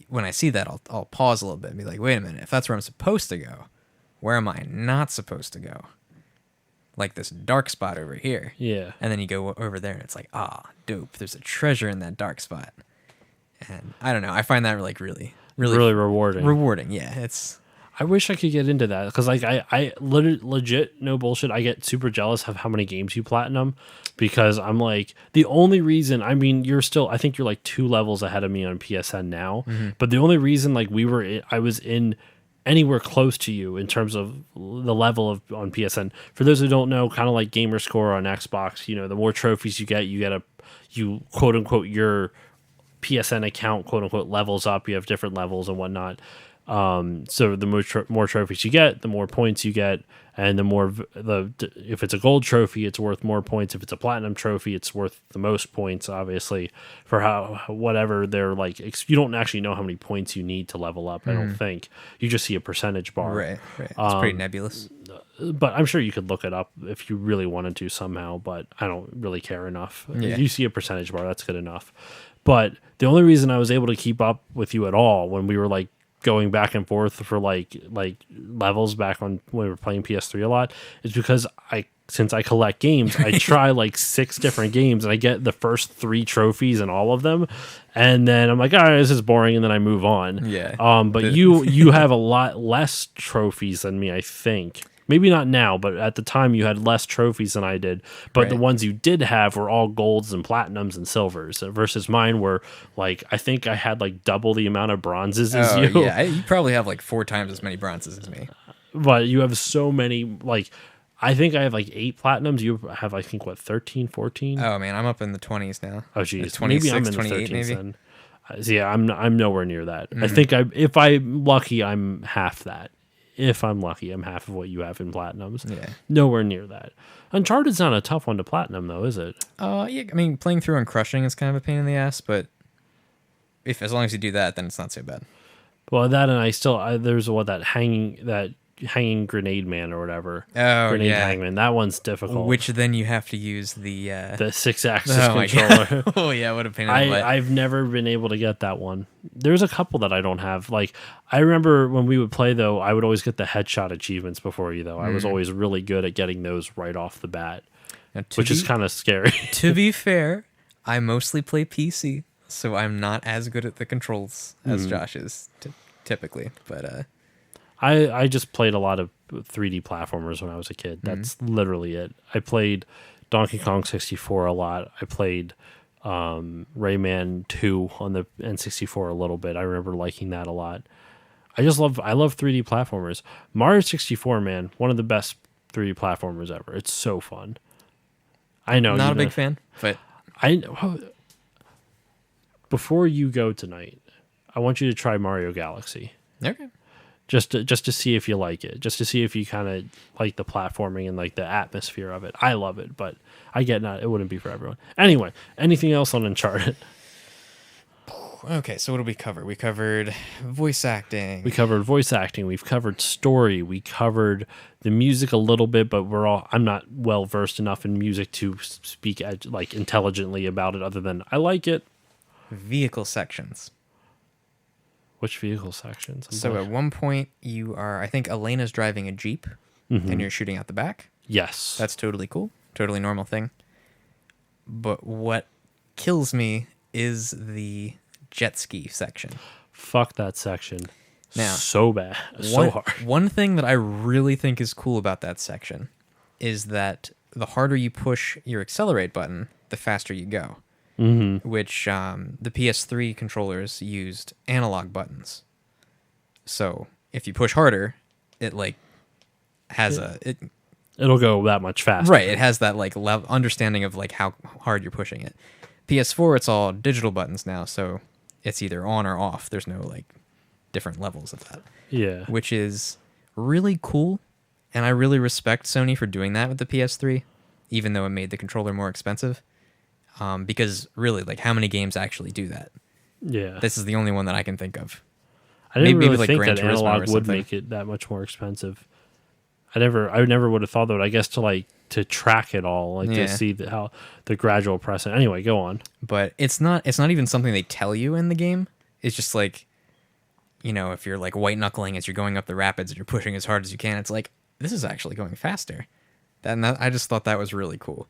when I see that, I'll pause a little bit and be like, wait a minute, if that's where I'm supposed to go, where am I not supposed to go? Like this dark spot over here. Yeah. And then you go over there and it's like, dope, there's a treasure in that dark spot. And I don't know, I find that like really rewarding. Rewarding, yeah. I wish I could get into that because like I legit, no bullshit, I get super jealous of how many games you platinum because I'm like, the only reason, I mean, I think you're like 2 levels ahead of me on PSN now, but the only reason like I was in anywhere close to you in terms of the level of on PSN. For those who don't know, kind of like gamer score on Xbox, the more trophies you get you quote unquote your PSN account quote unquote levels up. You have different levels and whatnot. So the more trophies you get, the more points you get, and the more if it's a gold trophy, it's worth more points. If it's a platinum trophy, it's worth the most points. Obviously, for whatever they're like, you don't actually know how many points you need to level up. I don't think you just see a percentage bar. Right. It's pretty nebulous. But I'm sure you could look it up if you really wanted to somehow. But I don't really care enough. Yeah. If you see a percentage bar, that's good enough. But the only reason I was able to keep up with you at all when we were like going back and forth for like levels back on when we were playing PS3 a lot is because since I collect games, I try like 6 different games and I get the first 3 trophies in all of them, and then I'm like, all right, this is boring, and then I move on. Yeah. But you have a lot less trophies than me, I think. Maybe not now, but at the time you had less trophies than I did. But the ones you did have were all golds and platinums and silvers versus mine were like, I think I had like double the amount of bronzes as you. Yeah, you probably have like 4 times as many bronzes as me. But you have so many, like, I think I have like 8 platinums. You have, I think, what, 13, 14? Oh, man, I'm up in the 20s now. Oh, geez. Like 26, maybe I'm in 28, the 13s maybe? then. Yeah, I'm nowhere near that. I think if I'm lucky, I'm half that. If I'm lucky, I'm half of what you have in platinums. Yeah. Nowhere near that. Uncharted's not a tough one to platinum, though, is it? Yeah, I mean, playing through and crushing is kind of a pain in the ass, but as long as you do that, then it's not so bad. Well, that and there's that hanging grenade man or whatever. Oh, grenade yeah. hangman. That one's difficult. Which then you have to use the 6-axis my controller. God. Oh yeah, what a pain in the butt. I've never been able to get that one. There's a couple that I don't have. Like, I remember when we would play, though, I would always get the headshot achievements before you, though. I was always really good at getting those right off the bat, which is kind of scary. To be fair, I mostly play PC, so I'm not as good at the controls as Josh is typically. But I just played a lot of 3D platformers when I was a kid. That's literally it. I played Donkey Kong 64 a lot. I played Rayman 2 on the N64 a little bit. I remember liking that a lot. I love 3D platformers. Mario 64, man, one of the best 3D platformers ever. It's so fun. I know. Not a big fan, but before you go tonight, I want you to try Mario Galaxy. Okay. Just to see if you like it. Just to see if you kind of like the platforming and like the atmosphere of it. I love it, but I get it wouldn't be for everyone. Anyway, anything else on Uncharted? Okay, so what did we cover? We covered voice acting. We covered voice acting. We've covered story. We covered the music a little bit, but I'm not well versed enough in music to speak like intelligently about it. Other than I like it. Vehicle sections. Which vehicle sections? So at one point I think Elena's driving a Jeep, and you're shooting out the back. Yes, That's totally cool. Totally normal thing. But what kills me is the jet ski section. Fuck that section. Now, so bad. So hard. One thing that I really think is cool about that section is that the harder you push your accelerate button, the faster you go. Mm-hmm. Which the PS3 controllers used analog buttons. So if you push harder, it like has it'll go that much faster. Right, it has that like understanding of like how hard you're pushing it. PS4, it's all digital buttons now, so it's either on or off. There's no like different levels of that. Yeah. Which is really cool, and I really respect Sony for doing that with the PS3, even though it made the controller more expensive. Because really, like, how many games actually do that? Yeah. This is the only one that I can think of. I didn't maybe really like think Gran that Turismo analog or would something. make it that much more expensive. I never would have thought that. I guess to track it all, like to see how the gradual process. Anyway, go on. But it's not even something they tell you in the game. It's just like, you know, if you're like white knuckling as you're going up the rapids and you're pushing as hard as you can, it's like, this is actually going faster. I just thought that was really cool.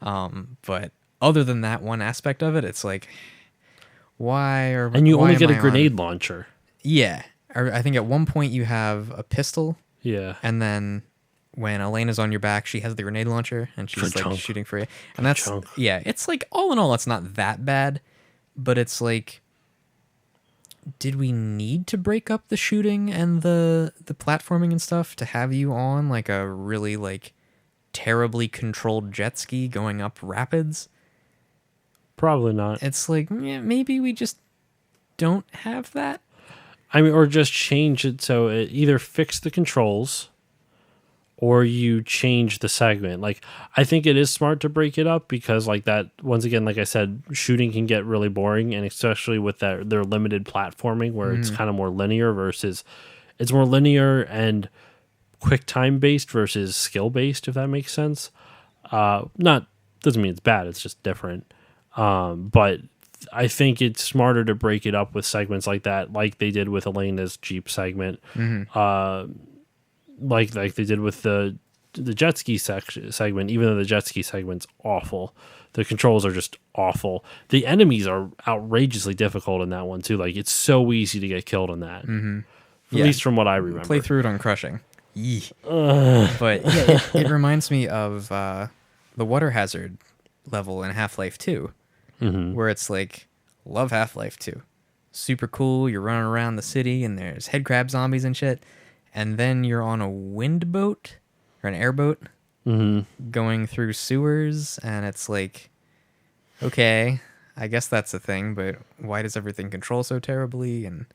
But other than that one aspect of it, it's like, and you only get a grenade launcher. Yeah. I think at one point you have a pistol. Yeah. And then when Elena's on your back, she has the grenade launcher and she's like shooting for you. And that's, yeah, it's like all in all, it's not that bad, but it's like, did we need to break up the shooting and the platforming and stuff to have you on like a really like terribly controlled jet ski going up rapids? Probably not. It's like, yeah, maybe we just don't have that. I mean, or just change it so it either fix the controls or you change the segment. Like, I think it is smart to break it up because, like, that, once again, like I said, shooting can get really boring, and especially with their limited platforming where it's kind of more linear versus it's more linear and quick time based versus skill based, if that makes sense. Doesn't mean it's bad, it's just different. But I think it's smarter to break it up with segments like that, like they did with Elena's Jeep segment, like they did with the jet ski segment. Even though the jet ski segment's awful, the controls are just awful. The enemies are outrageously difficult in that one too. Like, it's so easy to get killed in that, at least from what I remember. Play through it on Crushing. But yeah, it reminds me of the water hazard level in Half-Life 2. Where it's like, love Half-Life 2. Super cool, you're running around the city and there's headcrab zombies and shit. And then you're on a wind boat or an airboat going through sewers, and it's like, okay, I guess that's a thing, but why does everything control so terribly? And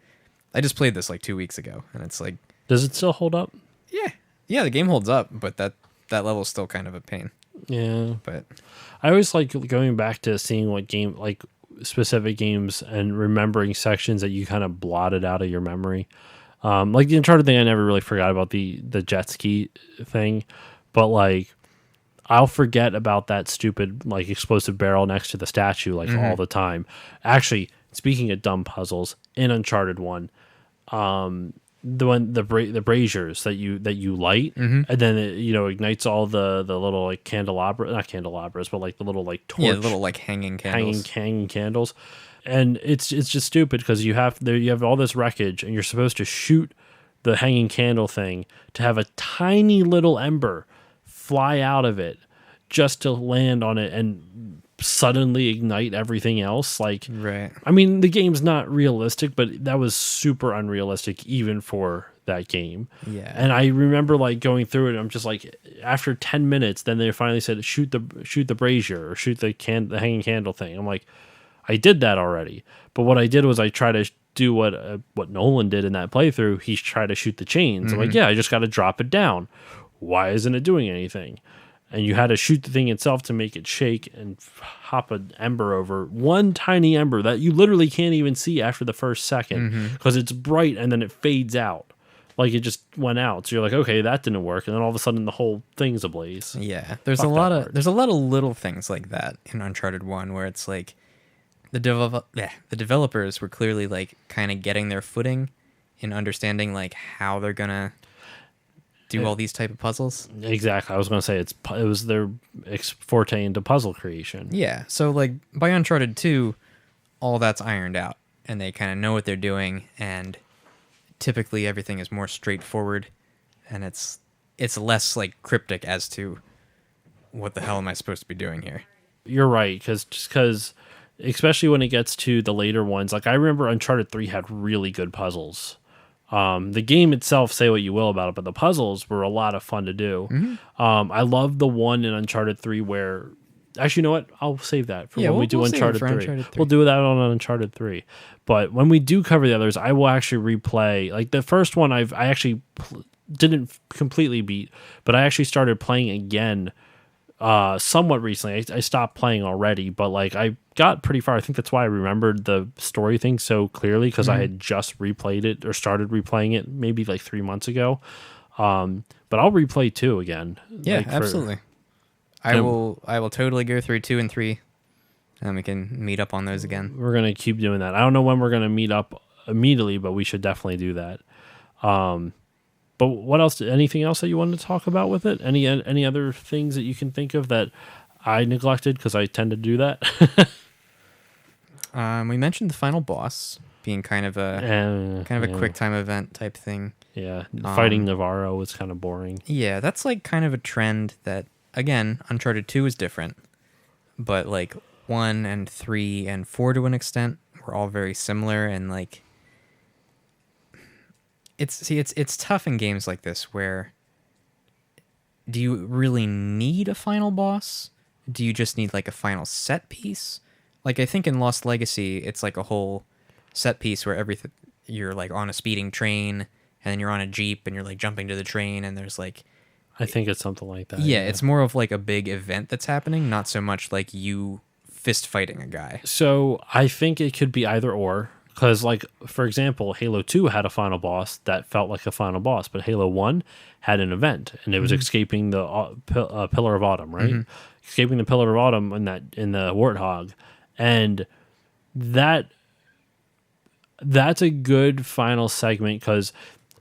I just played this like 2 weeks ago, and it's like... Does it still hold up? Yeah, the game holds up, but that level's still kind of a pain. Yeah. But I always like going back to seeing what game, like specific games, and remembering sections that you kind of blotted out of your memory. Like the Uncharted thing, I never really forgot about the jet ski thing, but like I'll forget about that stupid like explosive barrel next to the statue like all the time. Actually, speaking of dumb puzzles, in Uncharted 1, the braziers that you light, and then it, ignites all the little like not candelabras, but like the little like torch, yeah, the little like hanging candles. hanging candles. And it's just stupid because you have all this wreckage and you're supposed to shoot the hanging candle thing to have a tiny little ember fly out of it just to land on it and suddenly ignite everything else. Like, right. I mean, the game's not realistic, but that was super unrealistic even for that game. Yeah. And I remember like going through it and I'm just like, after 10 minutes, then they finally said, shoot the brazier or shoot the hanging candle thing. I'm like, I did that already. But what I did was I tried to do what Nolan did in that playthrough. He's tried to shoot the chains. I'm like, yeah, I just got to drop it down. Why isn't it doing anything? and you had to shoot the thing itself to make it shake and hop an ember over one tiny ember that you literally can't even see after the first second because it's bright and then it fades out. Like it just went out. So you're like, okay, that didn't work. And then all of a sudden the whole thing's ablaze. Yeah. There's a lot of little things like that in Uncharted 1 where it's like the developers were clearly like kind of getting their footing in understanding like how they're going to do all these type of puzzles. Exactly. I was going to say it was their forte into puzzle creation. Yeah. So like by Uncharted 2, all that's ironed out and they kind of know what they're doing, and typically everything is more straightforward and it's less like cryptic as to what the hell am I supposed to be doing here. You're right, because especially when it gets to the later ones, like I remember Uncharted 3 had really good puzzles. The game itself, say what you will about it, but the puzzles were a lot of fun to do. I love the one in Uncharted 3 where... Actually, you know what? I'll save that for when we do Uncharted 3. We'll do that on Uncharted 3. But when we do cover the others, I will actually replay. Like the first one, I actually didn't completely beat, but I actually started playing again somewhat recently. I stopped playing already, but like I got pretty far. I think that's why I remembered the story thing so clearly, because I had just replayed it or started replaying it maybe like 3 months ago. But I'll replay 2 again. Yeah, like absolutely. I will totally go through 2 and 3, and we can meet up on those again. We're gonna keep doing that. I don't know when we're gonna meet up immediately, but we should definitely do that. But what else? Anything else that you wanted to talk about with it? Any other things that you can think of that I neglected, because I tend to do that? We mentioned the final boss being kind of a quick time event type thing. Yeah, fighting Navarro was kind of boring. Yeah, that's like kind of a trend that, again, Uncharted 2 is different, but like 1 and 3 and 4 to an extent were all very similar, and like it's tough in games like this where do you really need a final boss? Do you just need like a final set piece? Like I think in Lost Legacy, it's like a whole set piece where everything, you're like on a speeding train and then you're on a Jeep and you're like jumping to the train and there's like, I think it's something like that. Yeah, it's more of like a big event that's happening, not so much like you fist fighting a guy. So I think it could be either or, because like, for example, Halo 2 had a final boss that felt like a final boss, but Halo 1 had an event, and it was escaping the Pillar of Autumn, right? Escaping the Pillar of Autumn in the Warthog, and that's a good final segment, because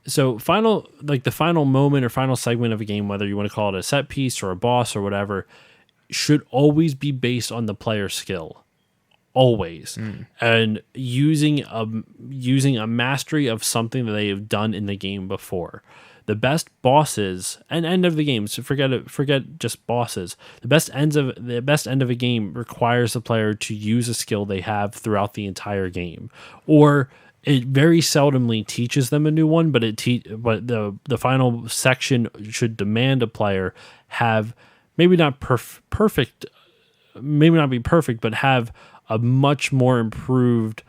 so the final moment or final segment of a game, whether you want to call it a set piece or a boss or whatever, should always be based on the player's skill. Always. And using a mastery of something that they have done in the game before. The best bosses and end of the game, so forget just bosses. The best end of a game requires the player to use a skill they have throughout the entire game, or it very seldomly teaches them a new one, but the final section should demand a player have maybe not perfect, maybe not be perfect, but have a much more improved,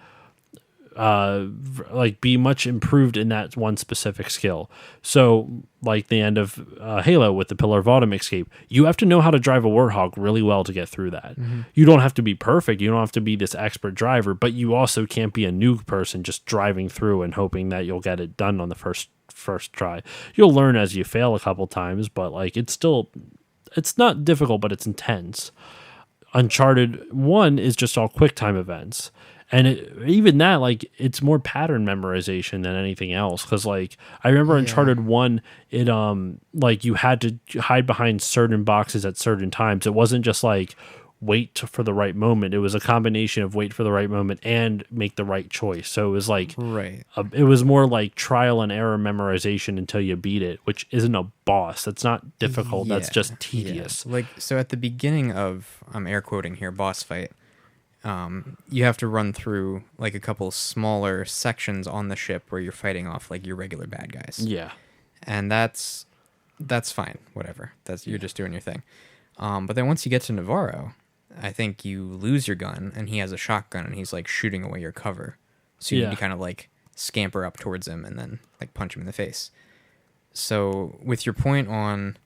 be much improved in that one specific skill. So, like the end of Halo with the Pillar of Autumn escape, you have to know how to drive a Warthog really well to get through that. You don't have to be perfect. You don't have to be this expert driver, but you also can't be a new person just driving through and hoping that you'll get it done on the first try. You'll learn as you fail a couple times, but like it's not difficult, but it's intense. Uncharted 1 is just all quick time events. And even that, like, it's more pattern memorization than anything else. Because, like, I remember Uncharted 1, it, like, you had to hide behind certain boxes at certain times. It wasn't just, like, wait for the right moment. It was a combination of wait for the right moment and make the right choice. So it was, like, it was more like trial and error memorization until you beat it, which isn't a boss. That's not difficult. That's just tedious. Yeah. Like, so at the beginning of, I'm air quoting here, boss fight, you have to run through like a couple smaller sections on the ship where you're fighting off like your regular bad guys. Yeah. And that's fine. Whatever. You're just doing your thing. But then once you get to Navarro, I think you lose your gun and he has a shotgun and he's like shooting away your cover. So you need to kind of like scamper up towards him and then like punch him in the face. So with your point on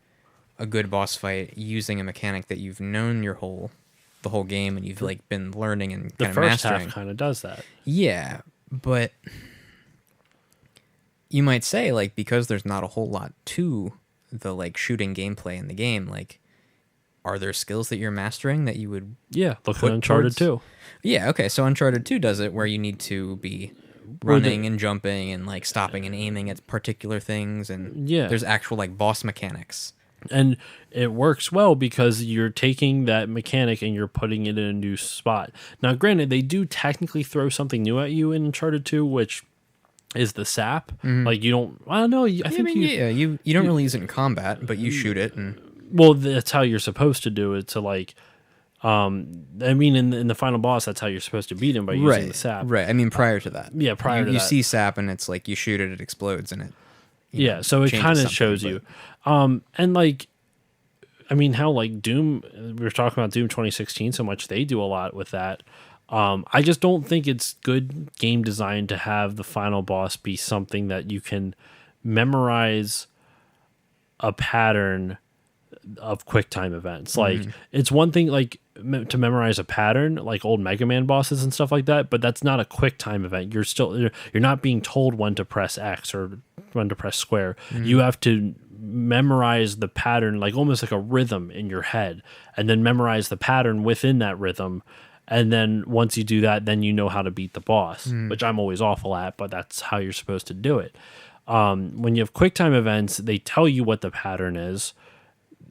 a good boss fight using a mechanic that you've known the whole game and you've like been learning and The kind of first mastering. half kind of does that. Yeah, but you might say like because there's not a whole lot to the like shooting gameplay in the game, like are there skills that you're mastering that you would Yeah, look at put Uncharted towards- 2. Yeah, okay, so Uncharted 2 does it where you need to be running and jumping and like stopping and aiming at particular things and Yeah. there's actual like boss mechanics. And it works well because you're taking that mechanic and you're putting it in a new spot. Now, granted, they do technically throw something new at you in Uncharted 2, which is the sap. Like, you don't... I don't know. I think you don't really use it in combat, but you shoot it and Well, that's how you're supposed to do it, to like... I mean, in the final boss, that's how you're supposed to beat him, by using the sap. Right. I mean, prior to that. Yeah, prior to you that. see sap and it's like you shoot it, it explodes and it. you Yeah, know, so it changes kind of something, shows but- you. And like, I mean, how like Doom, we were talking about Doom 2016 so much, they do a lot with that. I just don't think it's good game design to have the final boss be something that you can memorize a pattern of quick time events. Like, it's one thing like to memorize a pattern, like old Mega Man bosses and stuff like that, but that's not a quick time event. You're not being told when to press X or when to press square. You have to memorize the pattern, like almost like a rhythm in your head, and then memorize the pattern within that rhythm. And then once you do that, then you know how to beat the boss, which I'm always awful at, but that's how you're supposed to do it. When you have quick time events, they tell you what the pattern is,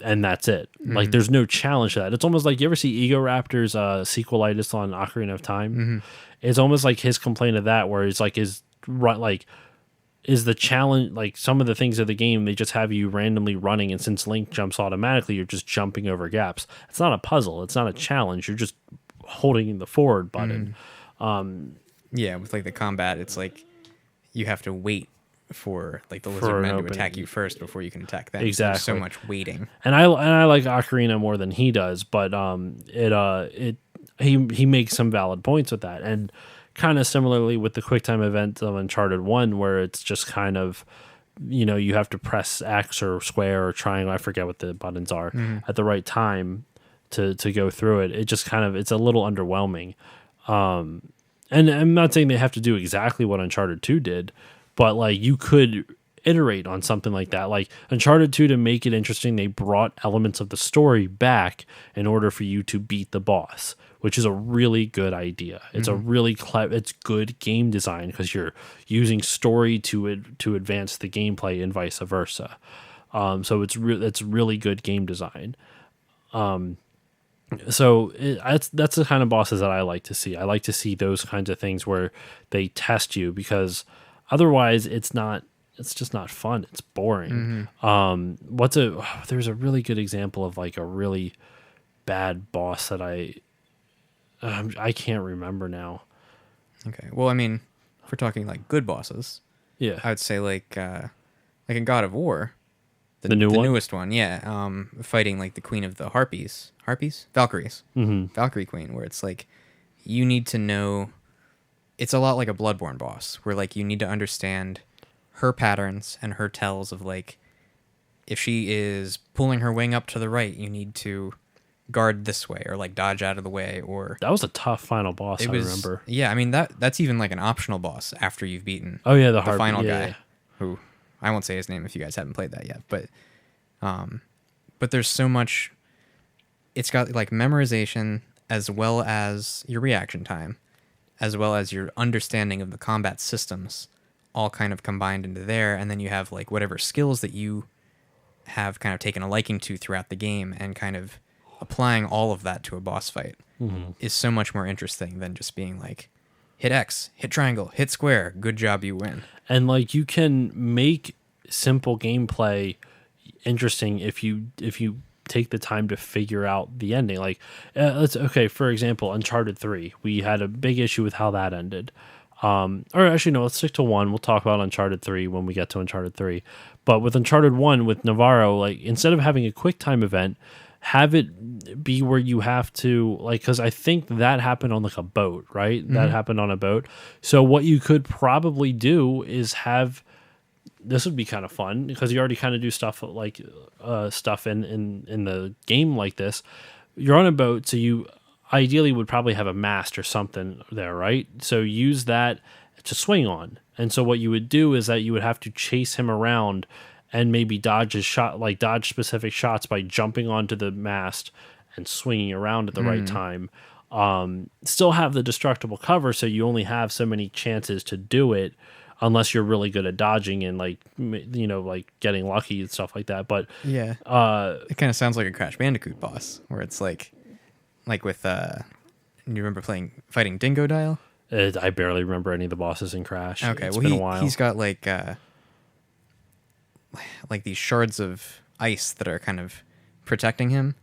and that's it. Like, there's no challenge to that. It's almost like, you ever see Ego Raptor's sequelitis on Ocarina of Time? It's almost like his complaint of that, where it's like, is the challenge, like some of the things of the game, they just have you randomly running, and since Link jumps automatically, you're just jumping over gaps. It's not a puzzle. It's not a challenge. You're just holding the forward button. Yeah, with like the combat, it's like you have to wait for like the For lizard an men to opening. attack you first before you can attack them. Exactly. There's so much waiting. And I like Ocarina more than he does, but he makes some valid points with that. And kind of similarly with the QuickTime event of Uncharted 1, where it's just kind of, you have to press X or square or triangle, I forget what the buttons are, at the right time to go through it. It just kind of, it's a little underwhelming. And I'm not saying they have to do exactly what Uncharted 2 did, but like, you could iterate on something like that. Like Uncharted 2, to make it interesting, they brought elements of the story back in order for you to beat the boss, which is a really good idea. It's a really it's good game design, because you're using story to advance the gameplay and vice versa. So it's really good game design. So that's the kind of bosses that I like to see. I like to see those kinds of things where they test you, because otherwise it's just not fun. It's boring. There's a really good example of like a really bad boss that I can't remember now. Okay. Well, I mean, if we're talking like good bosses, Yeah. I would say like in God of War, The new one? newest one, yeah. Fighting like the Queen of the Valkyries, Valkyrie Queen, where it's like you need to know. It's a lot like a Bloodborne boss, where like you need to understand her patterns and her tells of like, if she is pulling her wing up to the right, you need to guard this way or like dodge out of the way. Or That was a tough final boss, I remember. Yeah, I mean that's even like an optional boss after you've beaten. Oh yeah, the final yeah. guy, who I won't say his name if you guys haven't played that yet, but there's so much. It's got like memorization as well as your reaction time, as well as your understanding of the combat systems, all kind of combined into there, and then you have like whatever skills that you have kind of taken a liking to throughout the game, and kind of applying all of that to a boss fight is so much more interesting than just being like, hit X, hit triangle, hit square, good job, you win. And like, you can make simple gameplay interesting if you take the time to figure out the ending. Like, for example, Uncharted 3, we had a big issue with how that ended. Or actually, no, let's stick to 1. We'll talk about Uncharted 3 when we get to Uncharted 3. But with Uncharted 1, with Navarro, like, instead of having a quick time event, have it be where you have to, like, because I think that happened on like a boat, right? That happened on a boat. So what you could probably do is have this would be kind of fun because you already kind of do stuff like stuff in the game like this. You're on a boat, so you ideally would probably have a mast or something there, right? So use that to swing on. And so what you would do is that you would have to chase him around and maybe dodge his shot, like dodge specific shots by jumping onto the mast and swinging around at the right time. Still have the destructible cover, so you only have so many chances to do it unless you're really good at dodging and like, you know, like getting lucky and stuff like that. But yeah, it kind of sounds like a Crash Bandicoot boss where it's like with you remember fighting Dingo Dial? I barely remember any of the bosses in Crash. Okay, it's been a while. He's got like these shards of ice that are kind of protecting him,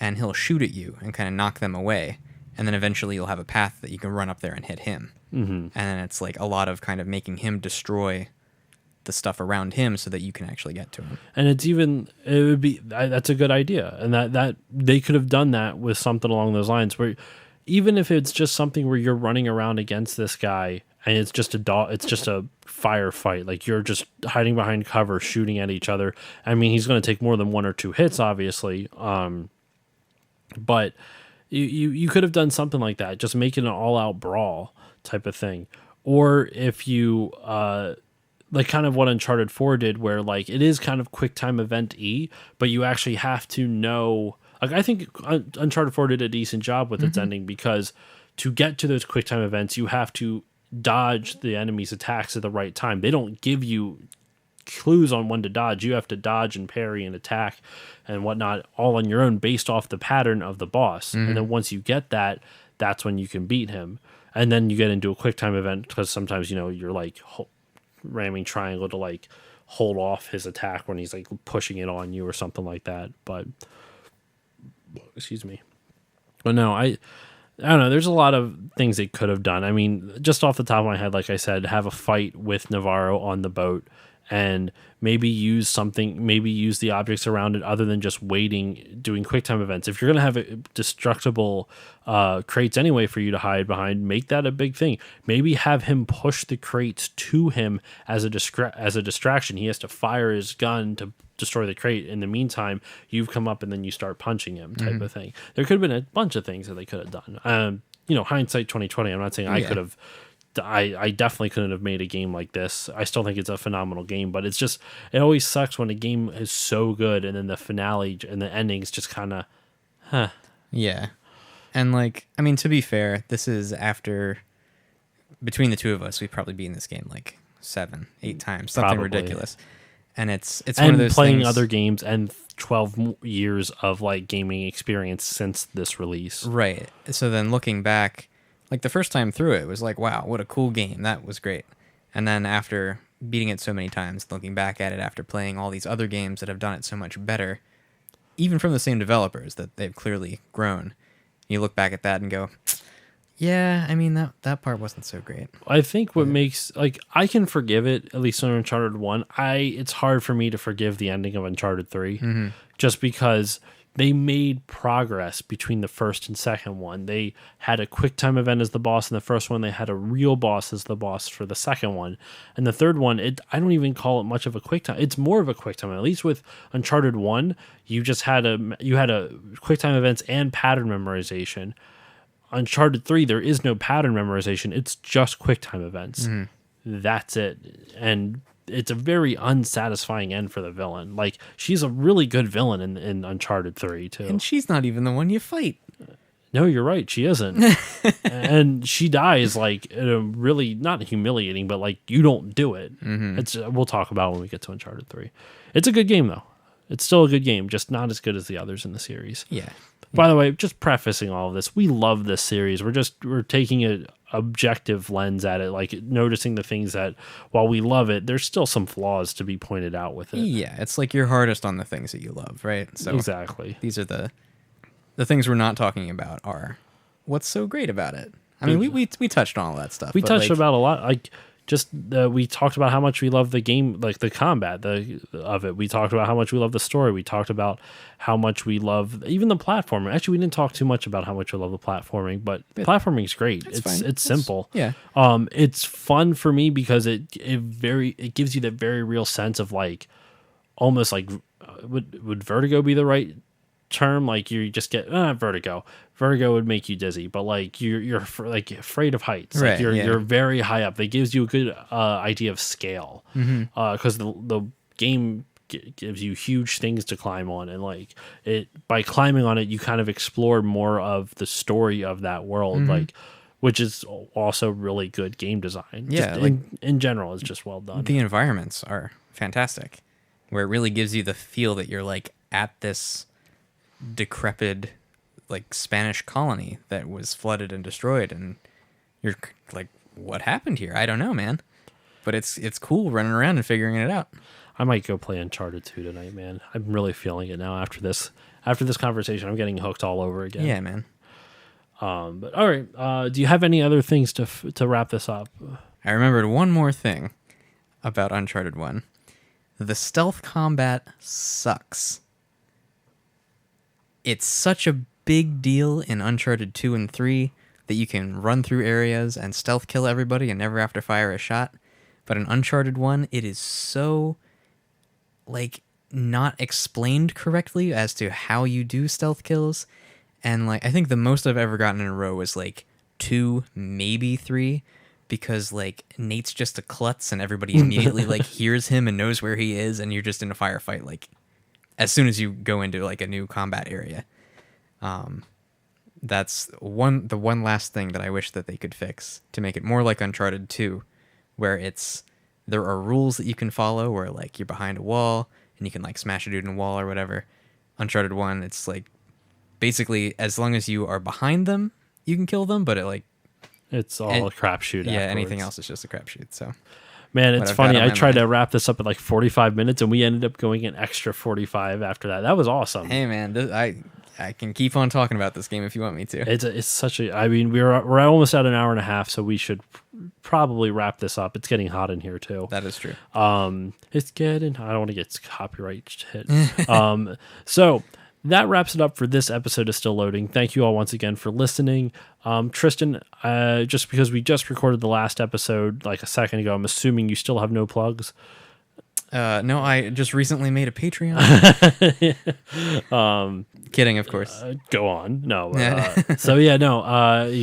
and he'll shoot at you and kind of knock them away, and then eventually you'll have a path that you can run up there and hit him. And then it's like a lot of kind of making him destroy the stuff around him so that you can actually get to him. And that's a good idea, and that they could have done that with something along those lines, where even if it's just something where you're running around against this guy and it's just a firefight, like you're just hiding behind cover shooting at each other. I mean, he's going to take more than 1 or 2 hits, obviously, but you could have done something like that, just making an all-out brawl type of thing. Or if you like kind of what Uncharted 4 did, where like it is kind of quick time event-y, but you actually have to know. Like I think Uncharted 4 did a decent job with its ending, because to get to those quick time events, you have to dodge the enemy's attacks at the right time. They don't give you clues on when to dodge. You have to dodge and parry and attack and whatnot all on your own based off the pattern of the boss. And then once you get that, that's when you can beat him. And then you get into a quick time event, because sometimes, you know, you're like ramming triangle to like hold off his attack when he's like pushing it on you or something like that. But excuse me. But no, I don't know. There's a lot of things they could have done. I mean, just off the top of my head, like I said, have a fight with Navarro on the boat and maybe use the objects around it other than just waiting, doing quick time events. If you're going to have destructible crates anyway for you to hide behind, make that a big thing. Maybe have him push the crates to him as a distraction. He has to fire his gun to destroy the crate. In the meantime, you've come up and then you start punching him type of thing. There could have been a bunch of things that they could have done. You know, hindsight 2020, I'm not saying I could have. I definitely couldn't have made a game like this. I still think it's a phenomenal game, but it's just, it always sucks when a game is so good and then the finale and the ending's just kind of, Yeah. And like, I mean, to be fair, this is after, between the two of us, we've probably beaten this game like 7, 8 times, something Probably. ridiculous. And it's and one of those playing things, other games and 12 years of like gaming experience since this release. right? So then looking back, like the first time through it was like, wow, what a cool game. That was great. And then after beating it so many times, looking back at it after playing all these other games that have done it so much better, even from the same developers that they've clearly grown, you look back at that and go, yeah, I mean, that part wasn't so great. I think what makes, like, I can forgive it, at least on Uncharted 1. It's hard for me to forgive the ending of Uncharted 3, just because they made progress between the first and second one. They had a quick time event as the boss in the first one. They had a real boss as the boss for the second one. And the third one, I don't even call it much of a quick time. It's more of a quick time. At least with Uncharted 1, you just had a quick time events and pattern memorization. Uncharted 3, there is no pattern memorization. It's just quick time events. That's it. And it's a very unsatisfying end for the villain. Like, she's a really good villain in Uncharted 3 too. And she's not even the one you fight. No, you're right. She isn't. And she dies like in a really, not humiliating, but like you don't do it. We'll talk about it when we get to Uncharted 3. It's a good game though. It's still a good game, just not as good as the others in the series. Yeah. By the way, just prefacing all of this, we love this series. We're taking an objective lens at it, like noticing the things that, while we love it, there's still some flaws to be pointed out with it. Yeah, it's like you're hardest on the things that you love, right? So exactly. These are the things we're not talking about are what's so great about it. I mean, we touched on all that stuff. We touched about a lot. Like, just we talked about how much we love the game, like the combat of it. We talked about how much we love the story. We talked about how much we love even the platforming. Actually, we didn't talk too much about how much we love the platforming, but platforming is great. It's simple. Yeah. It's fun for me because it gives you that very real sense of like almost like would vertigo be the right term? Like you just get vertigo. Vertigo would make you dizzy, but like you're like afraid of heights. Like you're very high up. That gives you a good idea of scale because the game gives you huge things to climb on, and like it by climbing on it, you kind of explore more of the story of that world, like which is also really good game design. Yeah, just in general, it's just well done. The environments are fantastic, where it really gives you the feel that you're like at this decrepit like Spanish colony that was flooded and destroyed, and you're like, what happened here? I don't know, man. But it's cool running around and figuring it out. I might go play Uncharted 2 tonight, man. I'm really feeling it now after this conversation. I'm getting hooked all over again. Yeah, man. But all right, do you have any other things to wrap this up? I remembered one more thing about Uncharted 1. The stealth combat sucks. It's such a big deal in Uncharted 2 and 3 that you can run through areas and stealth kill everybody and never have to fire a shot. But in Uncharted 1, it is so, like, not explained correctly as to how you do stealth kills. And, like, I think the most I've ever gotten in a row was, like, 2, maybe 3, because, like, Nate's just a klutz and everybody immediately, like, hears him and knows where he is, and you're just in a firefight, like, as soon as you go into, like, a new combat area. That's the one last thing that I wish that they could fix to make it more like Uncharted 2, where there are rules that you can follow where like you're behind a wall and you can like smash a dude in a wall or whatever. Uncharted 1, it's like basically as long as you are behind them, you can kill them, but it's all a crapshoot. Yeah, afterwards. Anything else is just a crapshoot. So, man, it's funny. I tried to wrap this up in like 45 minutes, and we ended up going an extra 45 after that. That was awesome. Hey, man, I can keep on talking about this game if you want me to. It's such a. I mean, we're almost at an hour and a half, so we should probably wrap this up. It's getting hot in here too. That is true. It's getting. I don't want to get copyright hit. So that wraps it up for this episode of Still Loading. Thank you all once again for listening. Tristan, just because we just recorded the last episode like a second ago, I'm assuming you still have no plugs. No, I just recently made a Patreon. Kidding, of course. Go on. No. You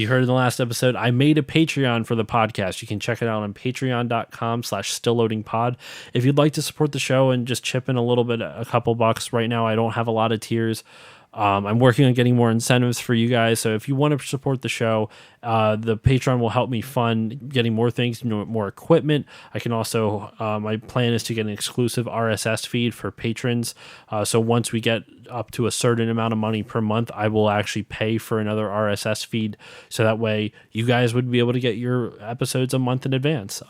heard in the last episode, I made a Patreon for the podcast. You can check it out on patreon.com/stillloadingpod. If you'd like to support the show and just chip in a little bit, a couple bucks right now, I don't have a lot of tiers. I'm working on getting more incentives for you guys. So if you want to support the show, the Patreon will help me fund getting more things, more equipment. I can also, my plan is to get an exclusive RSS feed for patrons. So once we get up to a certain amount of money per month, I will actually pay for another RSS feed. So that way you guys would be able to get your episodes a month in advance.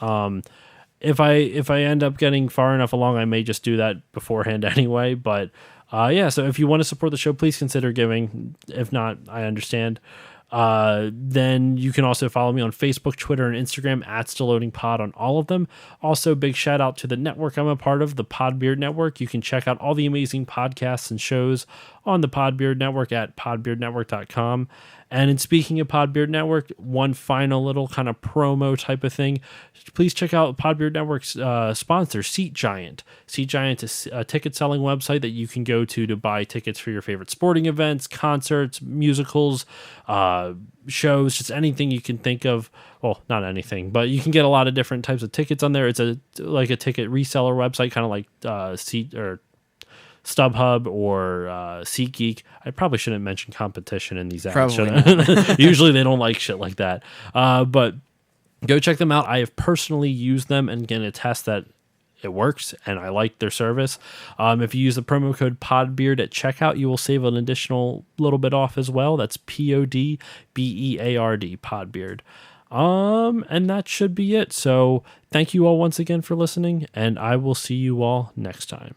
If I end up getting far enough along, I may just do that beforehand anyway, but so if you want to support the show, please consider giving. If not, I understand. Then you can also follow me on Facebook, Twitter, and Instagram at StillLoadingPod on all of them. Also, big shout out to the network I'm a part of, the Podbeard Network. You can check out all the amazing podcasts and shows on the Podbeard Network at podbeardnetwork.com. And in speaking of Podbeard Network, one final little kind of promo type of thing. Please check out Podbeard Network's sponsor, Seat Giant. Seat Giant is a ticket selling website that you can go to buy tickets for your favorite sporting events, concerts, musicals, shows, just anything you can think of. Well, not anything, but you can get a lot of different types of tickets on there. It's like a ticket reseller website, kind of like Seat or StubHub or SeatGeek. I probably shouldn't mention competition in these ads. Usually they don't like shit like that. But go check them out. I have personally used them and can attest that it works, and I like their service. If you use the promo code PODBEARD at checkout, you will save an additional little bit off as well. That's PODBEARD, PODBEARD. And that should be it. So thank you all once again for listening, and I will see you all next time.